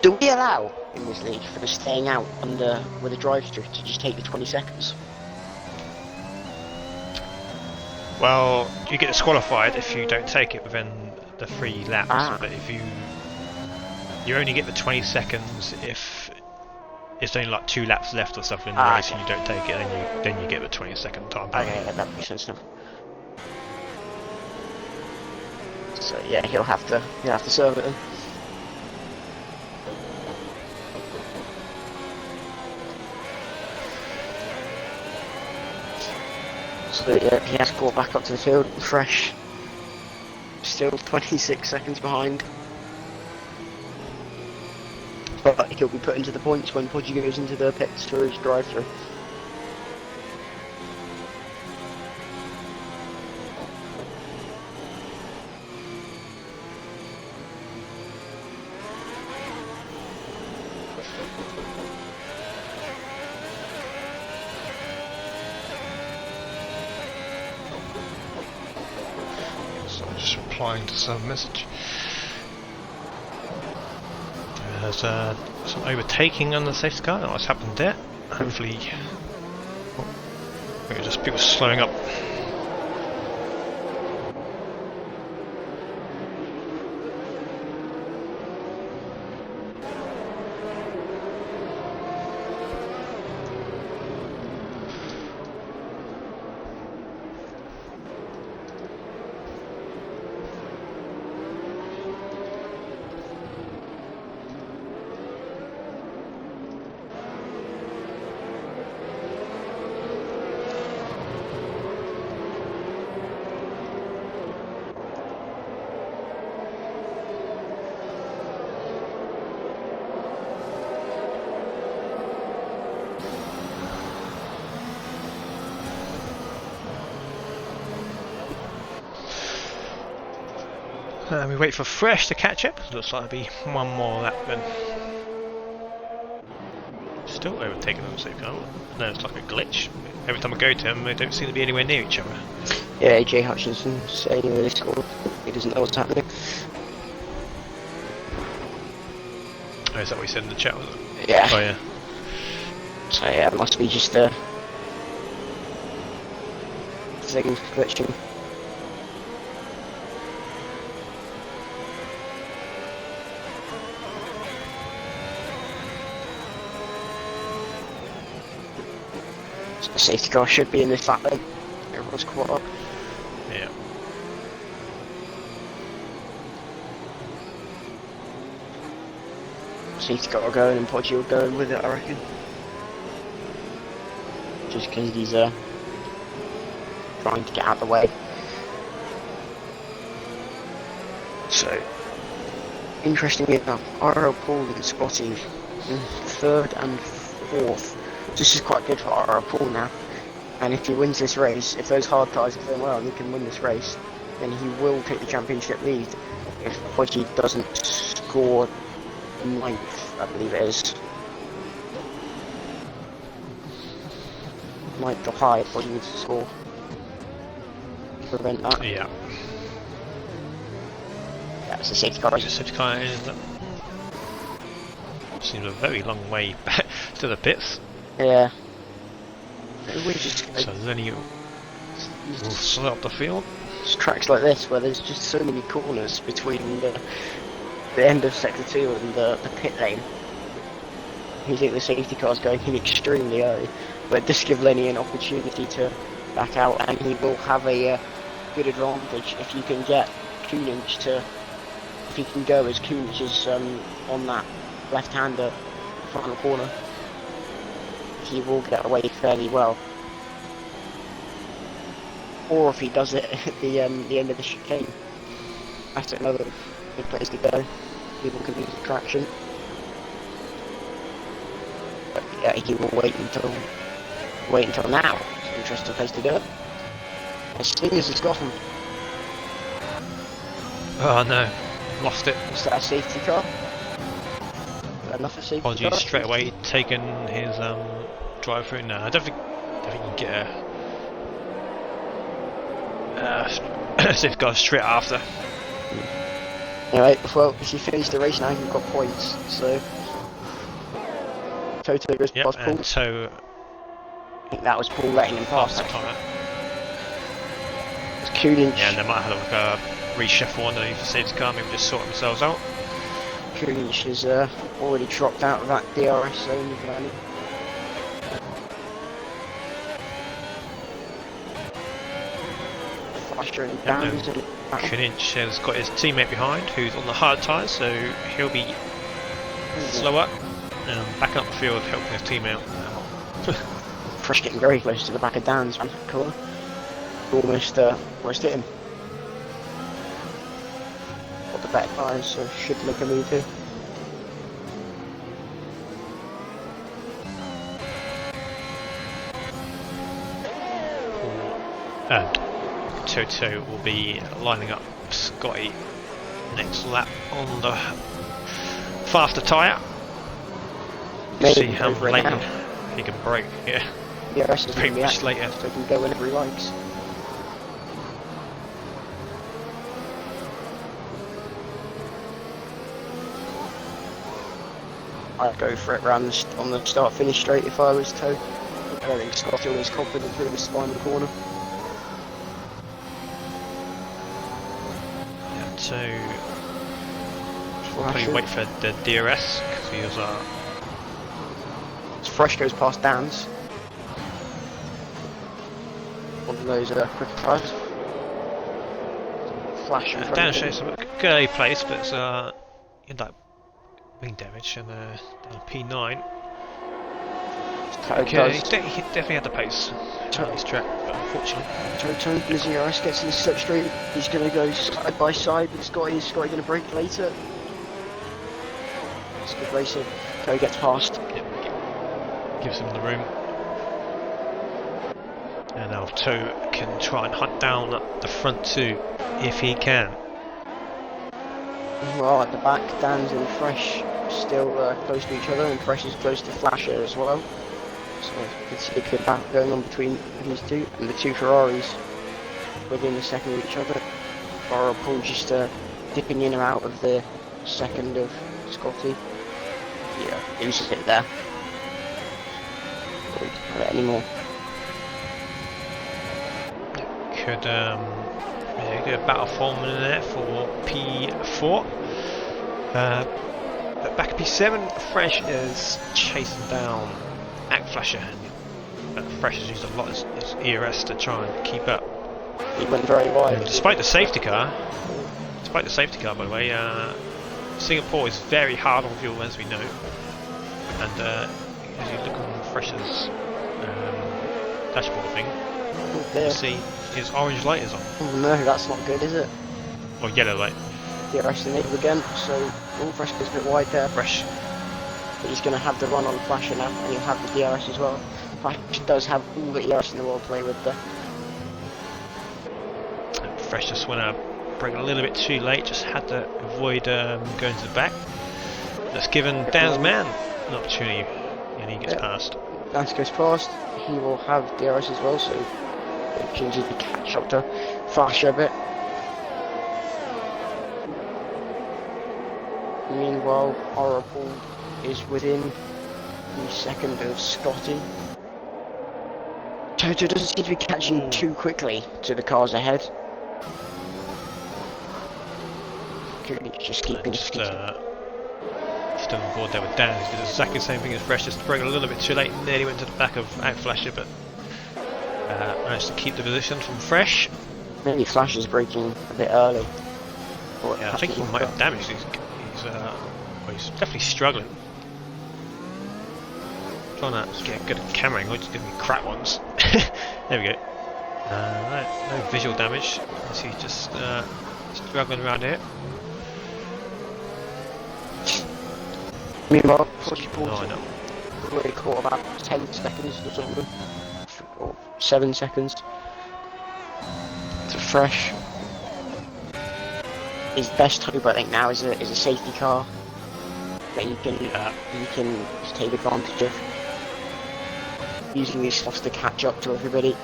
Do we allow in this league for the staying out under with a drive-through to just take the 20 seconds? Well, you get disqualified if you don't take it within the 3 laps, but if you only get the 20 seconds if it's only like 2 laps left or something in the race and you don't take it, then you get the 20-second time penalty. Okay, yeah, that makes sense now. So yeah, he'll have to serve it then. So yeah, he has caught back up to the field, fresh. Still 26 seconds behind. But he'll be put into the points when Podgy goes into the pits for his drive-through. So I'm just replying to some message. There's some overtaking on the safety car. What's happened there? Hopefully, maybe just people slowing up. We wait for Fresh to catch up. Looks like it'll be one more lap then. Still overtaking them, so no, it's like a glitch. Every time I go to them, they don't seem to be anywhere near each other. Yeah, AJ Hutchinson saying that he scored. He doesn't know what's happening. Oh, is that what he said in the chat? Was it? Yeah. Oh yeah. So yeah, it must be just a thing glitching. So the safety car should be in this lap then. Everyone's caught up. Yeah. Safety car going and Podgy will go with it, I reckon. Just because he's trying to get out of the way. So, interestingly enough, RL Paul and Scotty in 3rd and 4th. This is quite good for RL Paul now. And if he wins this race, if those hard tyres are going well and he can win this race, then he will take the championship lead. If Podgy doesn't score 9th, I believe it is. 9th or high, Podgy needs to score to prevent that. Yeah. That's a safety car race. Safety car in. Seems a very long way back to the pits. Yeah. We just So then you will slow up the field. it's tracks like this where there's just so many corners between the end of sector 2 and the pit lane. You think the safety car's going in extremely early, but this gives Lenny an opportunity to back out, and he will have a good advantage if you can get Coolidge to, if he can go as Coolidge is on that left-hander final corner. He will get away fairly well. Or if he does it at the end of the chicane, that's another good place to go. People can use the traction. But yeah, he will wait until now. It's an interesting place to do it. As soon as it's got him. Oh no, lost it. Is that a safety car? Enough of safety Apologies, car? straight away taken his drive through. No, I don't think you can get a safety car straight after. Alright, well, if you finish the race now, you've got points, so... Toto goes Yep, past Paul. and so I think that was Paul letting him pass. that time. It's Coolidge. Yeah, and they might have like a reshuffle underneath the safety car, maybe just sort themselves out. Coolidge has already dropped out of that DRS zone with Lenny. Flasher and Downs and Kunich has got his teammate behind, who's on the hard tyres, so he'll be slower and backing up the field, helping his team out. Fresh getting very close to the back of Downs, man. Cool. Almost hit him. Got the better tyres, so should make a move here. And Toto will be lining up Scotty next lap on the faster tyre. See how late he can brake. Yeah, The rest is pretty going to be much active, later. so he can go whenever he likes. I'd go for it on the start-finish straight if I was Toe. I don't think Scotty always confident through this final corner. Yeah, so probably wait for the DRS because he was Fresh goes past Dan's. One of those quick tires. Flash in front down of him. shows some good place, but it's in that wing damage and down P9. Okay, he definitely had the pace on this track, but unfortunately. Toto in his ERS gets in the slipstream. He's going to go side by side with Scotty. Is Scotty going to brake later? It's good racing. So he gets past. Gives him the room. And now Toe can try and hunt down the front two if he can. Well, at the back, Dan's and Fresh still close to each other, and Fresh is close to Flasher as well. So you can see a good battle going on between these two, and the two Ferraris within the second of each other. RL Paul just dipping in or out of the second of Scotty. Yeah, he was a bit there. won't have it anymore. Could yeah, get a battle foreman in there for P4. But back at P7, Fresh is chasing down Ackflasher. Fresh has used a lot of his ERS to try and keep up. He went very wide. And despite the safety car, by the way, Singapore is very hard on fuel, as we know. And as you look on Fresh's dashboard thing, you see his orange light is on. Oh no, that's not good, is it? Or yellow light. DRS enabled again, so Fresh goes a bit wide there. Fresh. But he's going to have the run on Flasher now, and he'll have the DRS as well. Flash does have all the ERS in the world to play with there. And Fresh just went to brake a little bit too late, just had to avoid going to the back. That's given Dan's man an opportunity, and he gets past. Lance goes past, he will have DRS as well, so opportunity to catch up to Flasher a bit. Meanwhile, Oracle is within the second of Scotty. Toto doesn't seem to be catching too quickly to the cars ahead. Just keeping still on board there with Dan. He did exactly the same thing as Fresh, just broke a little bit too late, nearly went to the back of Ackflasher, but managed to keep the position from Fresh. Maybe Flash is braking a bit early. Yeah, I think he might have damaged. He's definitely struggling. Trying to get good at cameraing, or just giving me crap ones. There we go. No visual damage, as he's just struggling around here. Meanwhile, I know. already caught about 10 seconds or something, or 7 seconds to Fresh. His best hope, I think, now is a safety car that you can take advantage of, using these stuffs to catch up to everybody.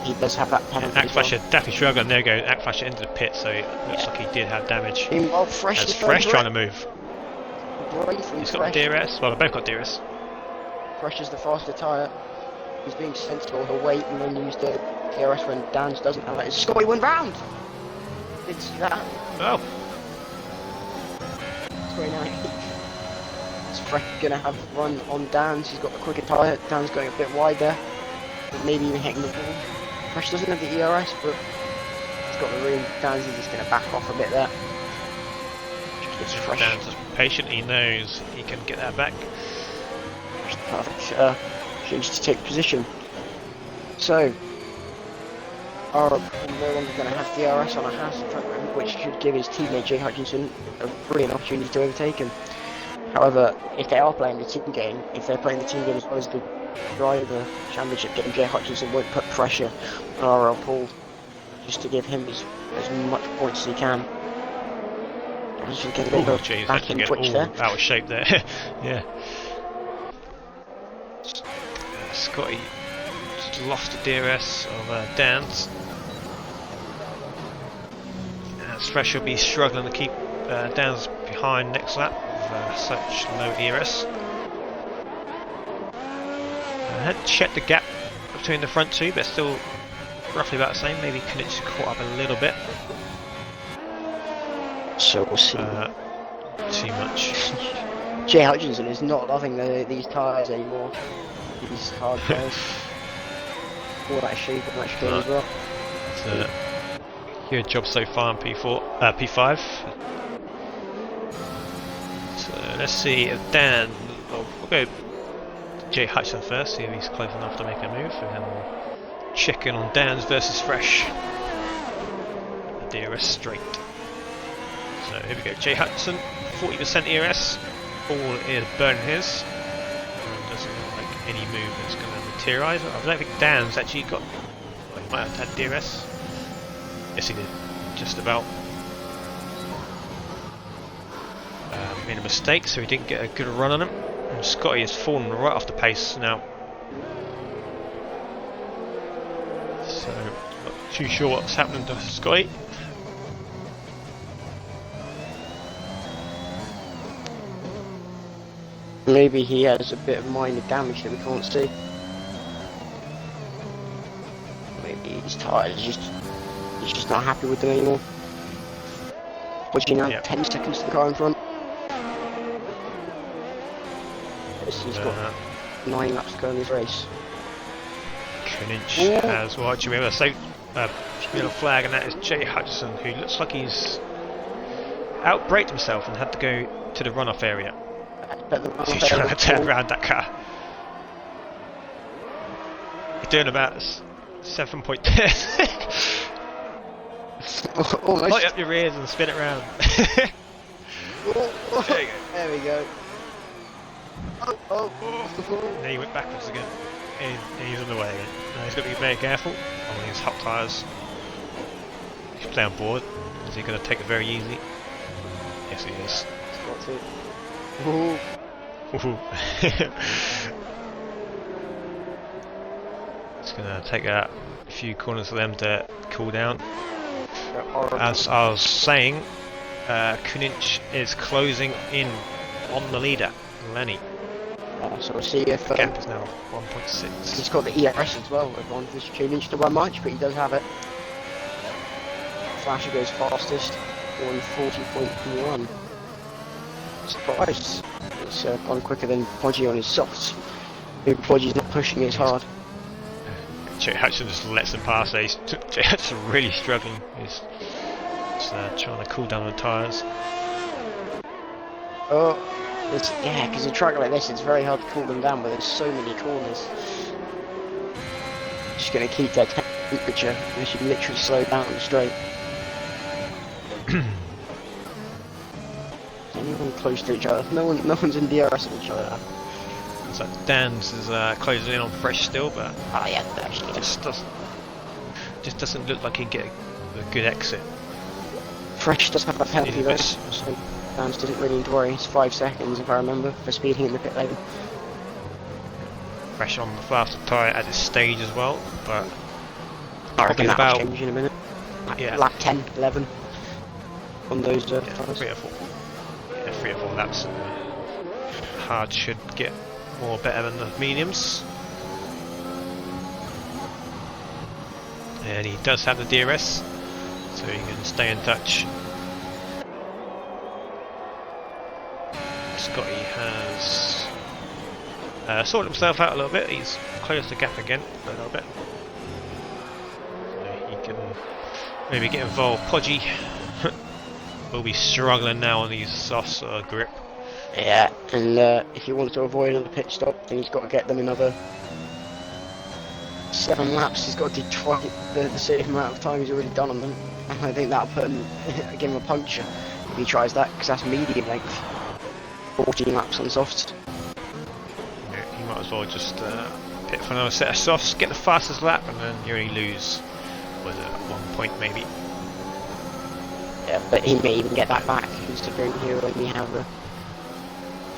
He does have that penalty. Ackflasher definitely struggling. There we go. Ackflasher into the pit, so it looks like he did have damage. Meanwhile, Fresh As Fresh trying to move. He's got DRS. Well, they both got DRS. Fresh is the faster tyre. He's being sensible. He'll wait and then use the DRS when Dan's doesn't have it. Scotty went round! Did you see that? Oh. It's very nice. Is Fresh gonna have run on Dan's? He's got the quicker tyre. Dan's going a bit wide there. Maybe even hitting the wall. Fresh doesn't have the ERS, but he's got the room. Dan's is just gonna back off a bit there. Dan's just patient, he knows he can get that back. Perfect. Change to take position. So, are no longer going to have DRS on a Haas front room, which should give his teammate Jay Hutchinson a brilliant opportunity to overtake him. However, if they are playing the team game, if they're playing the team game as well as the driver championship game, Jay Hutchinson won't put pressure on RL Paul just to give him as much points as he can. Just get a bit of a back and twitch there. Out of shape there. Yeah. Scotty just lost the DRS of Dan's. Fresh will be struggling to keep Dan's behind next lap with such low ERS. I had checked the gap between the front two, but still roughly about the same. Maybe Knut's caught up a little bit. So we'll see. Too much. Jay Hutchinson is not loving these tyres anymore. These hard tyres. All that shape and that screen as well. So, good job so far on P5. So let's see if Dan. Well, we'll go to Jay Hutchinson first. See if he's close enough to make a move, and then we'll check in on Dan's versus Fresh. The DRS straight. So here we go. Jay Hutchinson, 40% ERS. All is burning his. Doesn't look like any move that's going to materialise. I don't think Dan's actually got. Well, he might have had DRS. Yes, he did. Just about. Made a mistake, so he didn't get a good run on him. And Scotty has fallen right off the pace now. So, not too sure what's happening to Scotty. Maybe he has a bit of minor damage that we can't see. Maybe he's tired. He's just not happy with them anymore. What do you know? Yeah. 10 seconds to the car in front. Yes, he's got 9 laps to go in this race. Kunich has watching. We have a safe yellow flag, and that is Jay Hutchison, who looks like he's outbraked himself and had to go to the runoff area. He's trying to turn around that car. He's doing about 7.10. Almost. Light up your ears and spin it round. There you go. There we go. Oh. And then he went backwards again. And he's on the way again. Now he's got to be very careful on his hot tyres. He's playing on board. Is he going to take it very easy? Yes, he is. Got to. Ooh. It's going to take a few corners for them to cool down. As I was saying, Kunich is closing in on the leader, Lenny. So we'll see if The gap is now 1.6. he's got the ERS as well. Advantage Kunich to run much, but he does have it. Flasher goes fastest, 140.1. Surprise! It's gone quicker than Podgy on his softs. Maybe Podgy's not pushing as hard. Jay Hutchison just lets them pass. Jay Hutchison really struggling. He's trying to cool down the tyres. Oh, yeah, because a track like this, it's very hard to cool them down, but there's so many corners. Just going to keep that temperature, they should literally slow down the straight. Anyone close to each other? No one's in DRS of each other. So Dan's is closing in on Fresh still, but Oh yeah, actually. just doesn't look like he can get a good exit. Fresh does have a penalty Yeah, though, but- so Dance didn't really need to worry. It's 5 seconds if I remember for speeding in the pit lane. Fresh on the faster tyre at this stage as well, but I reckon that'll about- change in a minute. Yeah. Lap 10, 11 on those yeah, tyres. 3 or 4 laps. Hard should get more better than the mediums. And he does have the DRS, so he can stay in touch. Scotty has sorted himself out a little bit. He's closed the gap again a little bit. So he can maybe get involved. Podgy will be struggling now on these softs grip. Yeah, and if he wants to avoid another pit stop, then he's got to get them another 7 laps. He's got to do twice the same amount of time he's already done on them. And I think that'll put him, give him a puncture if he tries that, because that's medium length. 14 laps on softs. Yeah, you might as well just pit for another set of softs, get the fastest lap, and then you only lose, was it 1 point maybe? Yeah, but he may even get that back, considering he'll only have a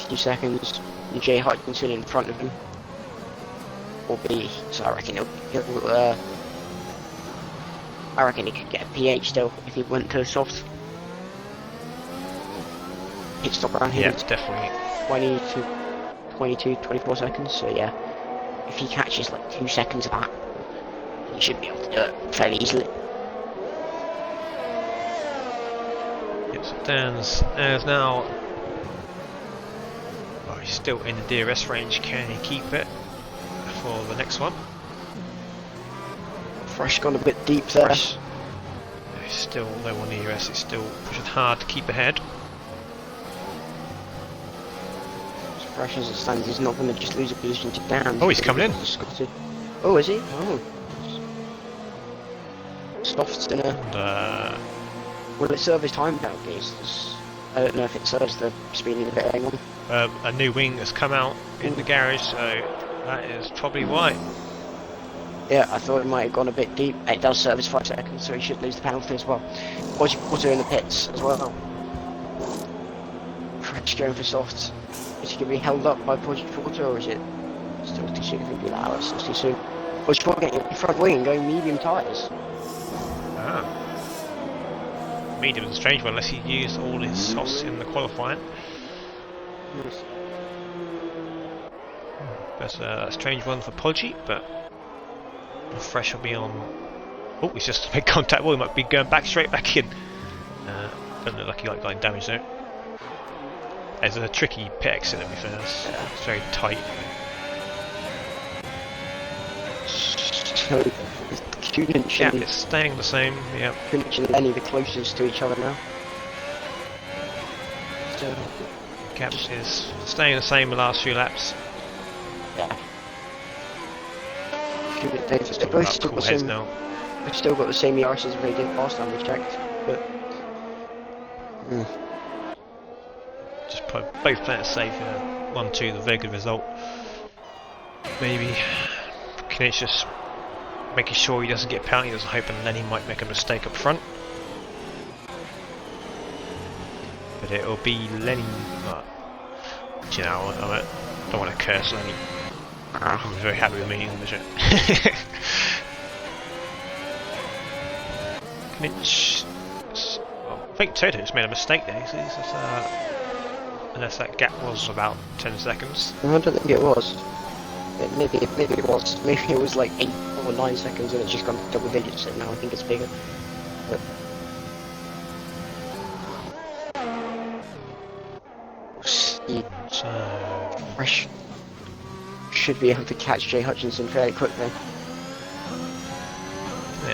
few seconds. And Jay Hutchinson in front of him. Or B, so I reckon I reckon he could get a PH still if he went to soft. Pit stop around here. Yeah, it's definitely. 20 to 22, 24 seconds, so yeah. If he catches like 2 seconds of that, he should be able to do it fairly easily. Yep, so Dan's as now. Oh, he's still in the DRS range. Can he keep it for the next one? Fresh gone a bit deep there. Fresh. He's still low on the DRS. He's still pushing hard to keep ahead. Fresh as it stands, he's not going to just lose a position to Dan. Oh, he's coming in. Oh, is he? Oh. Soft's in a... And, Will it serve his time penalties? I don't know if it serves the speeding a bit on. a new wing has come out in the garage, so that is probably why. Yeah, I thought it might have gone a bit deep. It does serve his 5 seconds, so he should lose the penalty as well. Podgy Porter in the pits as well. Fresh going for softs. Is he going to be held up by Podgy Porter, or is it still too soon? I think it'll allow us. It's too soon. Podgy Porter getting in front wing and going medium tyres. Ah. Medium is a strange one unless he used all his sauce in the qualifying. That's a strange one for Podgy, but Fresh will be on. Oh, he's just made contact. Well, he might be going back straight back in. Doesn't look like he got damage though. There's a tricky pit exit at me first. It's very tight. So, Kunich Yeah, and it's staying the same. Yeah. Kunich and Lenny the closest to each other now. So, Gap is staying the same the last few laps. yeah. They've Just both about still cool got heads some. now. They've still got the same ERS as they did last time we checked, but. Just both players safe. 1-2, the very good result. Maybe Knitch just making sure he doesn't get penalty. He was hoping Lenny might make a mistake up front. But it'll be Lenny. You know, I don't want to curse Lenny. I'm very happy with me in the shit. Knitch. Well, I think Toto's made a mistake there. Unless that gap was about 10 seconds. I don't think it was. Maybe it was. Maybe it was like 8 or 9 seconds and it's just gone to double digits and now I think it's bigger. But we'll see. So Fresh should be able to catch Jay Hutchinson fairly quickly.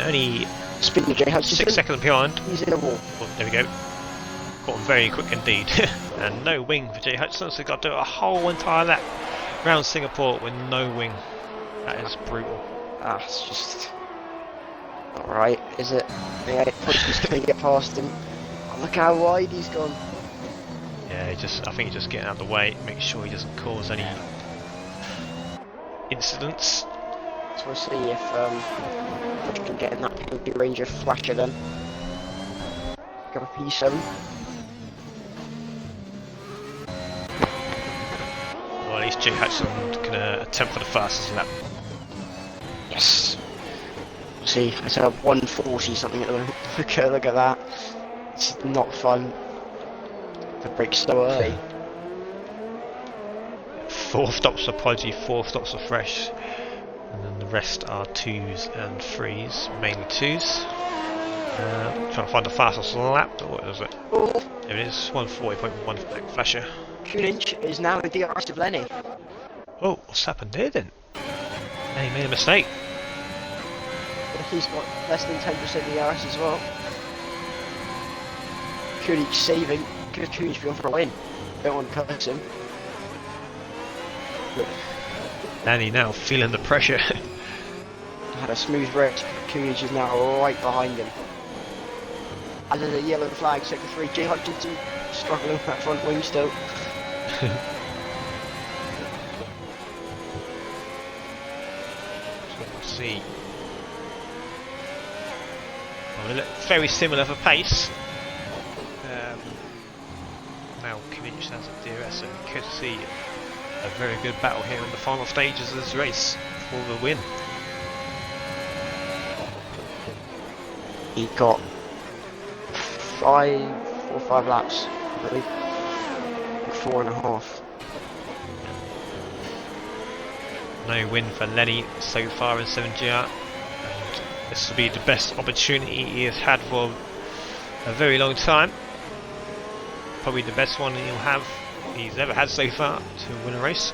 only Speaking of Jay Hutchinson, 6 seconds behind. he's in a wall. Well, there we go. Got him very quick indeed. And no wing for Jay Hutchinson, so he's got to do a whole entire lap around Singapore with no wing. That is brutal. It's just not right, is it? Yeah, Hutchinson's going to get past him. Oh, look how wide he's gone. Yeah, I think he's just getting out of the way, make sure he doesn't cause any incidents. So we'll see if Hutch can get in that penalty range of Flasher then. Got a P7. Well, at least Jay Hutchinson can attempt for the fastest lap. Yes. See, it's a 140 something at the moment. Look at that. It's not fun. The break's so early. 4 stops for Podgy, 4 stops for Fresh. And then the rest are 2s and 3s, mainly 2s. Trying to find the fastest lap, or what is it? Oh, There it is, 140.1 for Black Flasher. Kunich is now in DRS of Lenny. Oh, what's happened there then? He made a mistake. He's got less than 10% DRS as well. Kunich saving. Could Kunich be on for a win? Don't want to curse him. Danny now feeling the pressure. Had a smooth race. Kunich is now right behind him. And then a yellow flag, sector 3. Jay Hutchinson struggling with that front wing still. So we'll see. Well, they look very similar for pace. Now Knitch has a DRS, so we could see a very good battle here in the final stages of this race for the win. He got 4 or 5 laps, I believe. 4.5. No win for Lenny so far in 7GR, and this will be the best opportunity he has had for a very long time. Probably the best one he's ever had so far to win a race.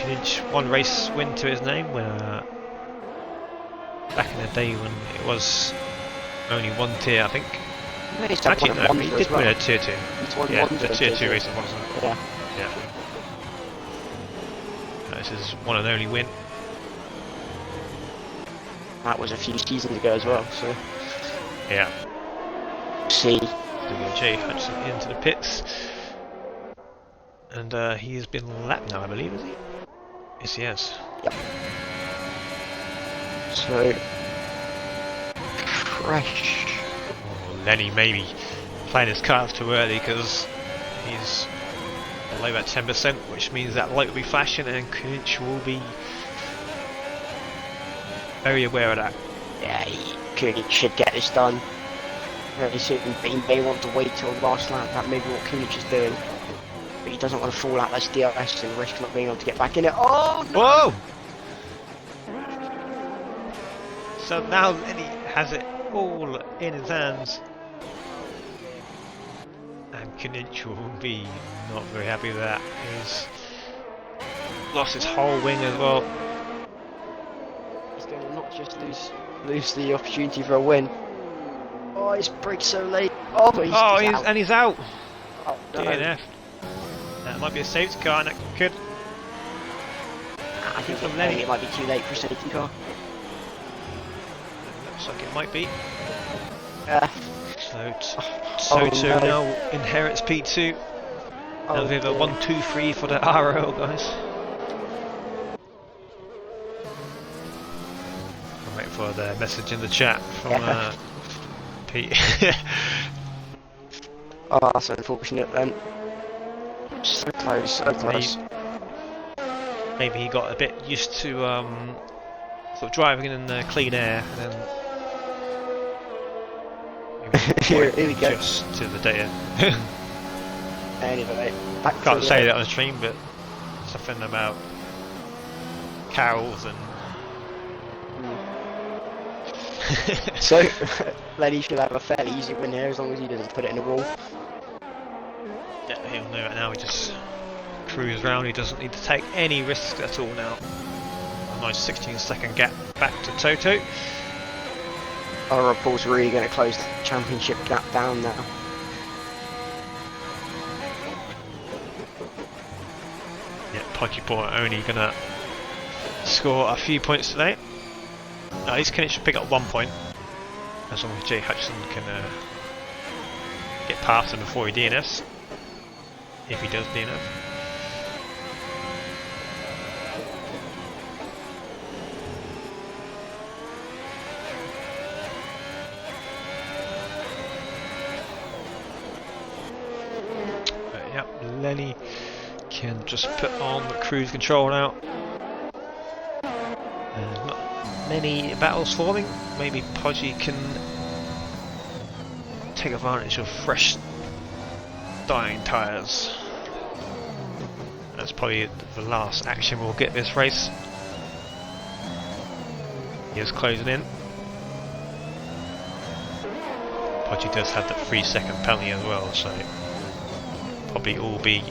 Knitch, 1 race win to his name when back in the day when it was only 1 tier, I think. Actually, no, he did win a tier 2. Yeah, the tier 2 race, wasn't it? Yeah. Yeah. This is one and only win. That was a few seasons ago as well, so. Yeah. See. So we got Jay Hutchinson into the pits. And he has been lapped now, I believe, is he? Yes, he has. Yep. So. Fresh. Oh, Lenny maybe playing his cards too early because he's below that 10%, which means that light will be flashing and Knitch will be very aware of that. Yeah, Kunich should get this done very soon. He may want to wait till the last lap. That may be what Kunich is doing. but he doesn't want to fall out that's DRS and risk not being able to get back in it. Oh no! Whoa! So now Lenny has it all in his hands. And Kenichi will be not very happy with that. He's lost his whole wing as well. He's going to not just lose the opportunity for a win. Oh, he's braked so late. Oh, he's out. He's out. Oh, no. DNF. That might be a safety car, and that could. I think from it Lenny. might be too late for a safety car. Looks like it might be. Oh, Soto no. now inherits P2. Now we have a dear. 1, 2, 3 for the RO, guys. I'm waiting for the message in the chat from Pete. Oh, that's unfortunate then. So close, so close. Maybe he got a bit used to sort of driving in clean air, and then Here we go. just to the data. Anyway, back Can't to say that on stream, but something about cows and. So, Lenny should have a fairly easy win here as long as he doesn't put it in the wall. Yeah, he'll know it now. He just cruises around. He doesn't need to take any risks at all now. A nice 16-second gap back to Toto. Our Paul's really going to close the championship gap down now. Yeah, Pokeball only gonna score a few points today. At least Kenichi should pick up 1 point, as long as Jay Hutchison can get past him before he DNFs, if he does DNF. But yeah, Lenny can just put on the cruise control now. Not many battles forming. Maybe Podgy can take advantage of fresh dying tyres. That's probably the last action we'll get this race. He is closing in. Podgy does have that 3-second penalty as well, so probably all be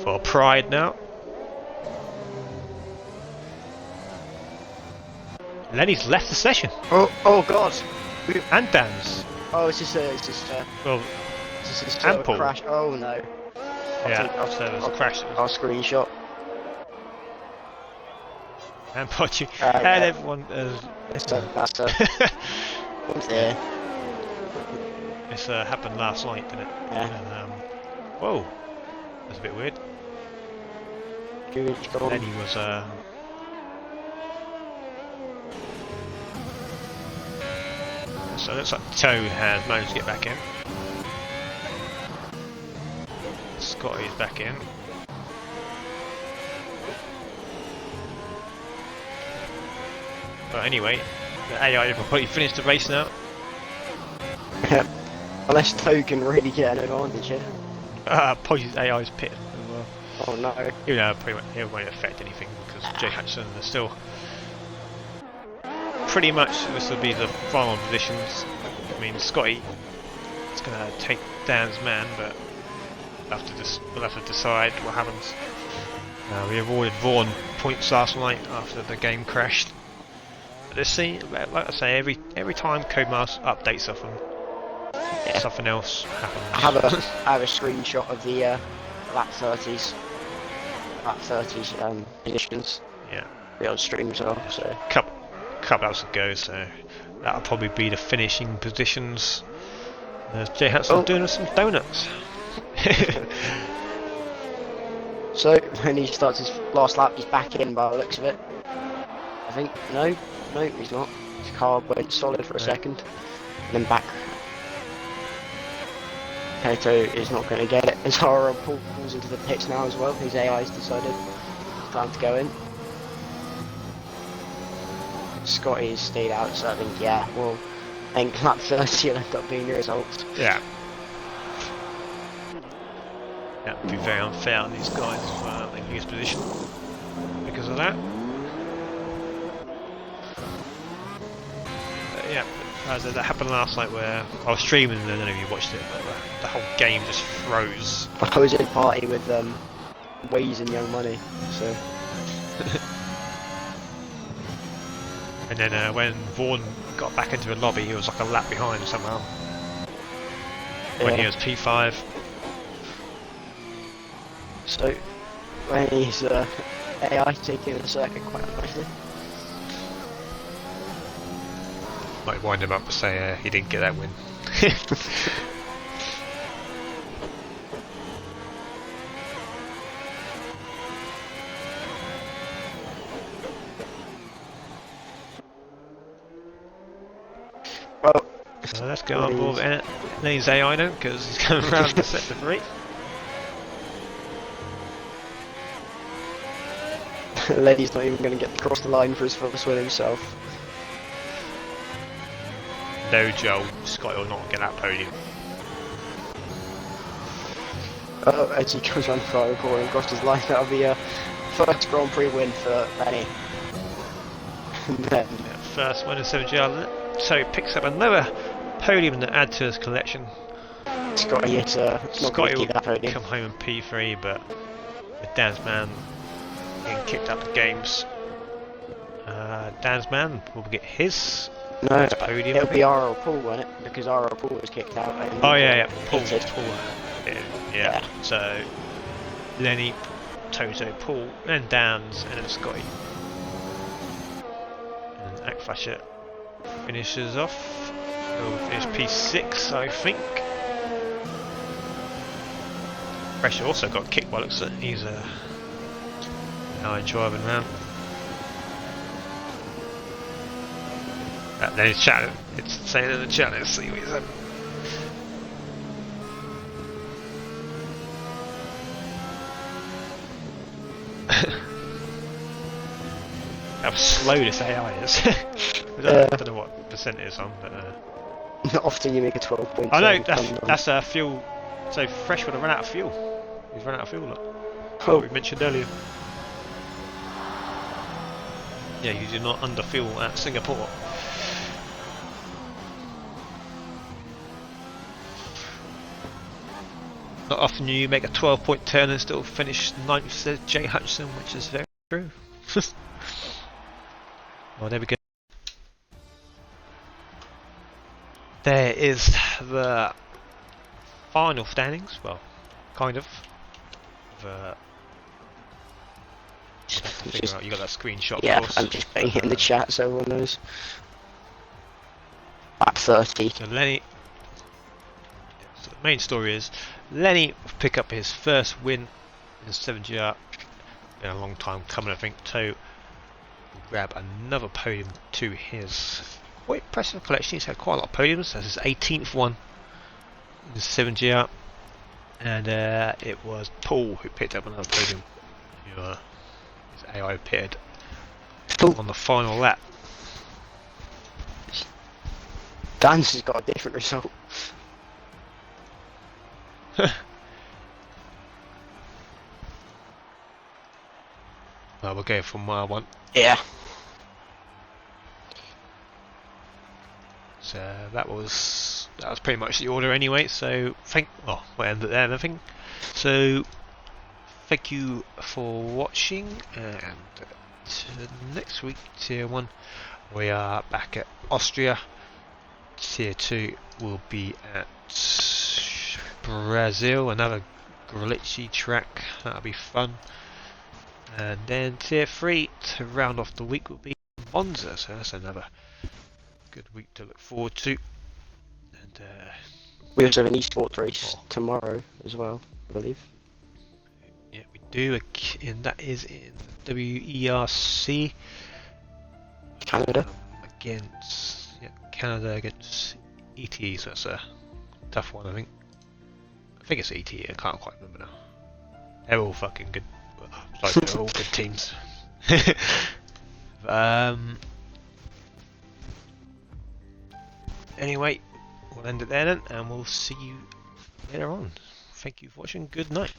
for pride now. Lenny's left the session. Oh God! And Dan's. Oh, it's just Well, a and Paul. crash. Oh no! Yeah, so there's a crash. I'll screenshot. And Podgy. Yeah. And everyone. That's a. What's there? This happened last night, didn't it? Yeah. And, whoa. That's a bit weird. Good gone. Lenny was. So it looks like Toe has managed to get back in. Scotty is back in. But anyway, the AI have probably finished the race now. Unless Toe can really get an advantage here. Podgy's AI is pit as well. Oh no! You know, pretty much it won't affect anything because Jay Hutchison is still pretty much. This will be the final positions. I mean, Scotty is going to take Dan's man, but we'll have to decide what happens. We awarded Vaughan points last night after the game crashed. But let's see. Like I say, every time Codemaster updates something, something else happens. I have a screenshot of the lap 30s positions. Yeah. The old stream as well. So Couple hours ago, so that'll probably be the finishing positions. There's Jay Hudson doing some donuts. So when he starts his last lap, he's back in by the looks of it. I think no, he's not. His car went solid for a second, and then back. Kato is not going to get it. And Zara pulls into the pits now as well. His AI's decided it's time to go in. Scotty's stayed out, so I think, yeah, well, I think lap 30 will end up being the result. Yeah. That would be very unfair on these guys in his position because of that. Yeah, as that happened last night where I was streaming, and I don't know if you watched it, but the whole game just froze. I was in a party with Waze and Young Money, so And then when Vaughan got back into the lobby, he was like a lap behind somehow. When he was P5. So when he's AI taking the circuit quite nicely. Might wind him up to say he didn't get that win. Well, So let's go on board with Lenny's AI now, because he's coming around to set the three. Lenny's not even going to get across the line for his first win himself. No, Joel, Scott will not get that podium. Oh, as he comes around the final corner and crosses his line, that'll be a first Grand Prix win for Lenny. And then Yeah, first win in 7GR, so he picks up another podium to add to his collection. Scotty, it's not going Scotty to will keep that podium. come home in P3, but with Dan's man getting kicked out the games, Dan's man will get his No, podium. it'll be R.L. Paul, won't it? Because R.L. Paul was kicked out. And Oh yeah, Paul. Hated. Yeah. So Lenny, Toto, Paul, then Dan's, and then Scotty. And Akfasher finishes off. He'll finish P6, I think. Pressure also got kicked by looks at he's now driving around. Then he's chatting. It's saying in the chat. Let's see what he's having. How slow this AI is. I don't know what percent it is on, but Not often you make a 12 point. I know that's fuel. So Fresh would have run out of fuel. He's run out of fuel. Look. Oh, What we mentioned earlier. Yeah, you do not underfuel at Singapore. Not often you make a 12-point turn and still finish 9th, says Jay Hutchinson, which is very true. Well, there we go. There is the final standings. Well, kind of. Figure out, you got that screenshot. yeah, of course. I'm just putting it in the chat so everyone knows. At 30. So Lenny. So the main story is Lenny will pick up his first win in 7GR. Been a long time coming, I think. To grab another podium to his quite impressive collection. He's had quite a lot of podiums. That's his 18th one in the 7GR, and it was Paul who picked up another podium. His AI appeared on the final lap. Dan's has got a different result. Well, we'll go from mile 1. Yeah. So that was pretty much the order anyway. So we'll end it there, I think. So thank you for watching, and next week Tier 1 we are back at Austria. Tier 2 will be at Brazil, another glitchy track. That'll be fun. And then Tier 3 to round off the week will be Monza, so that's another good week to look forward to. And We also have an esports race tomorrow as well, I believe. yeah, we do, and that is in WERC Canada. against Canada against ETE, so that's a tough one, I think. I think it's ETE, I can't quite remember now. They're all fucking good. Like, they're all good teams. Anyway, we'll end it there then, and we'll see you later on thank you for watching. Good night.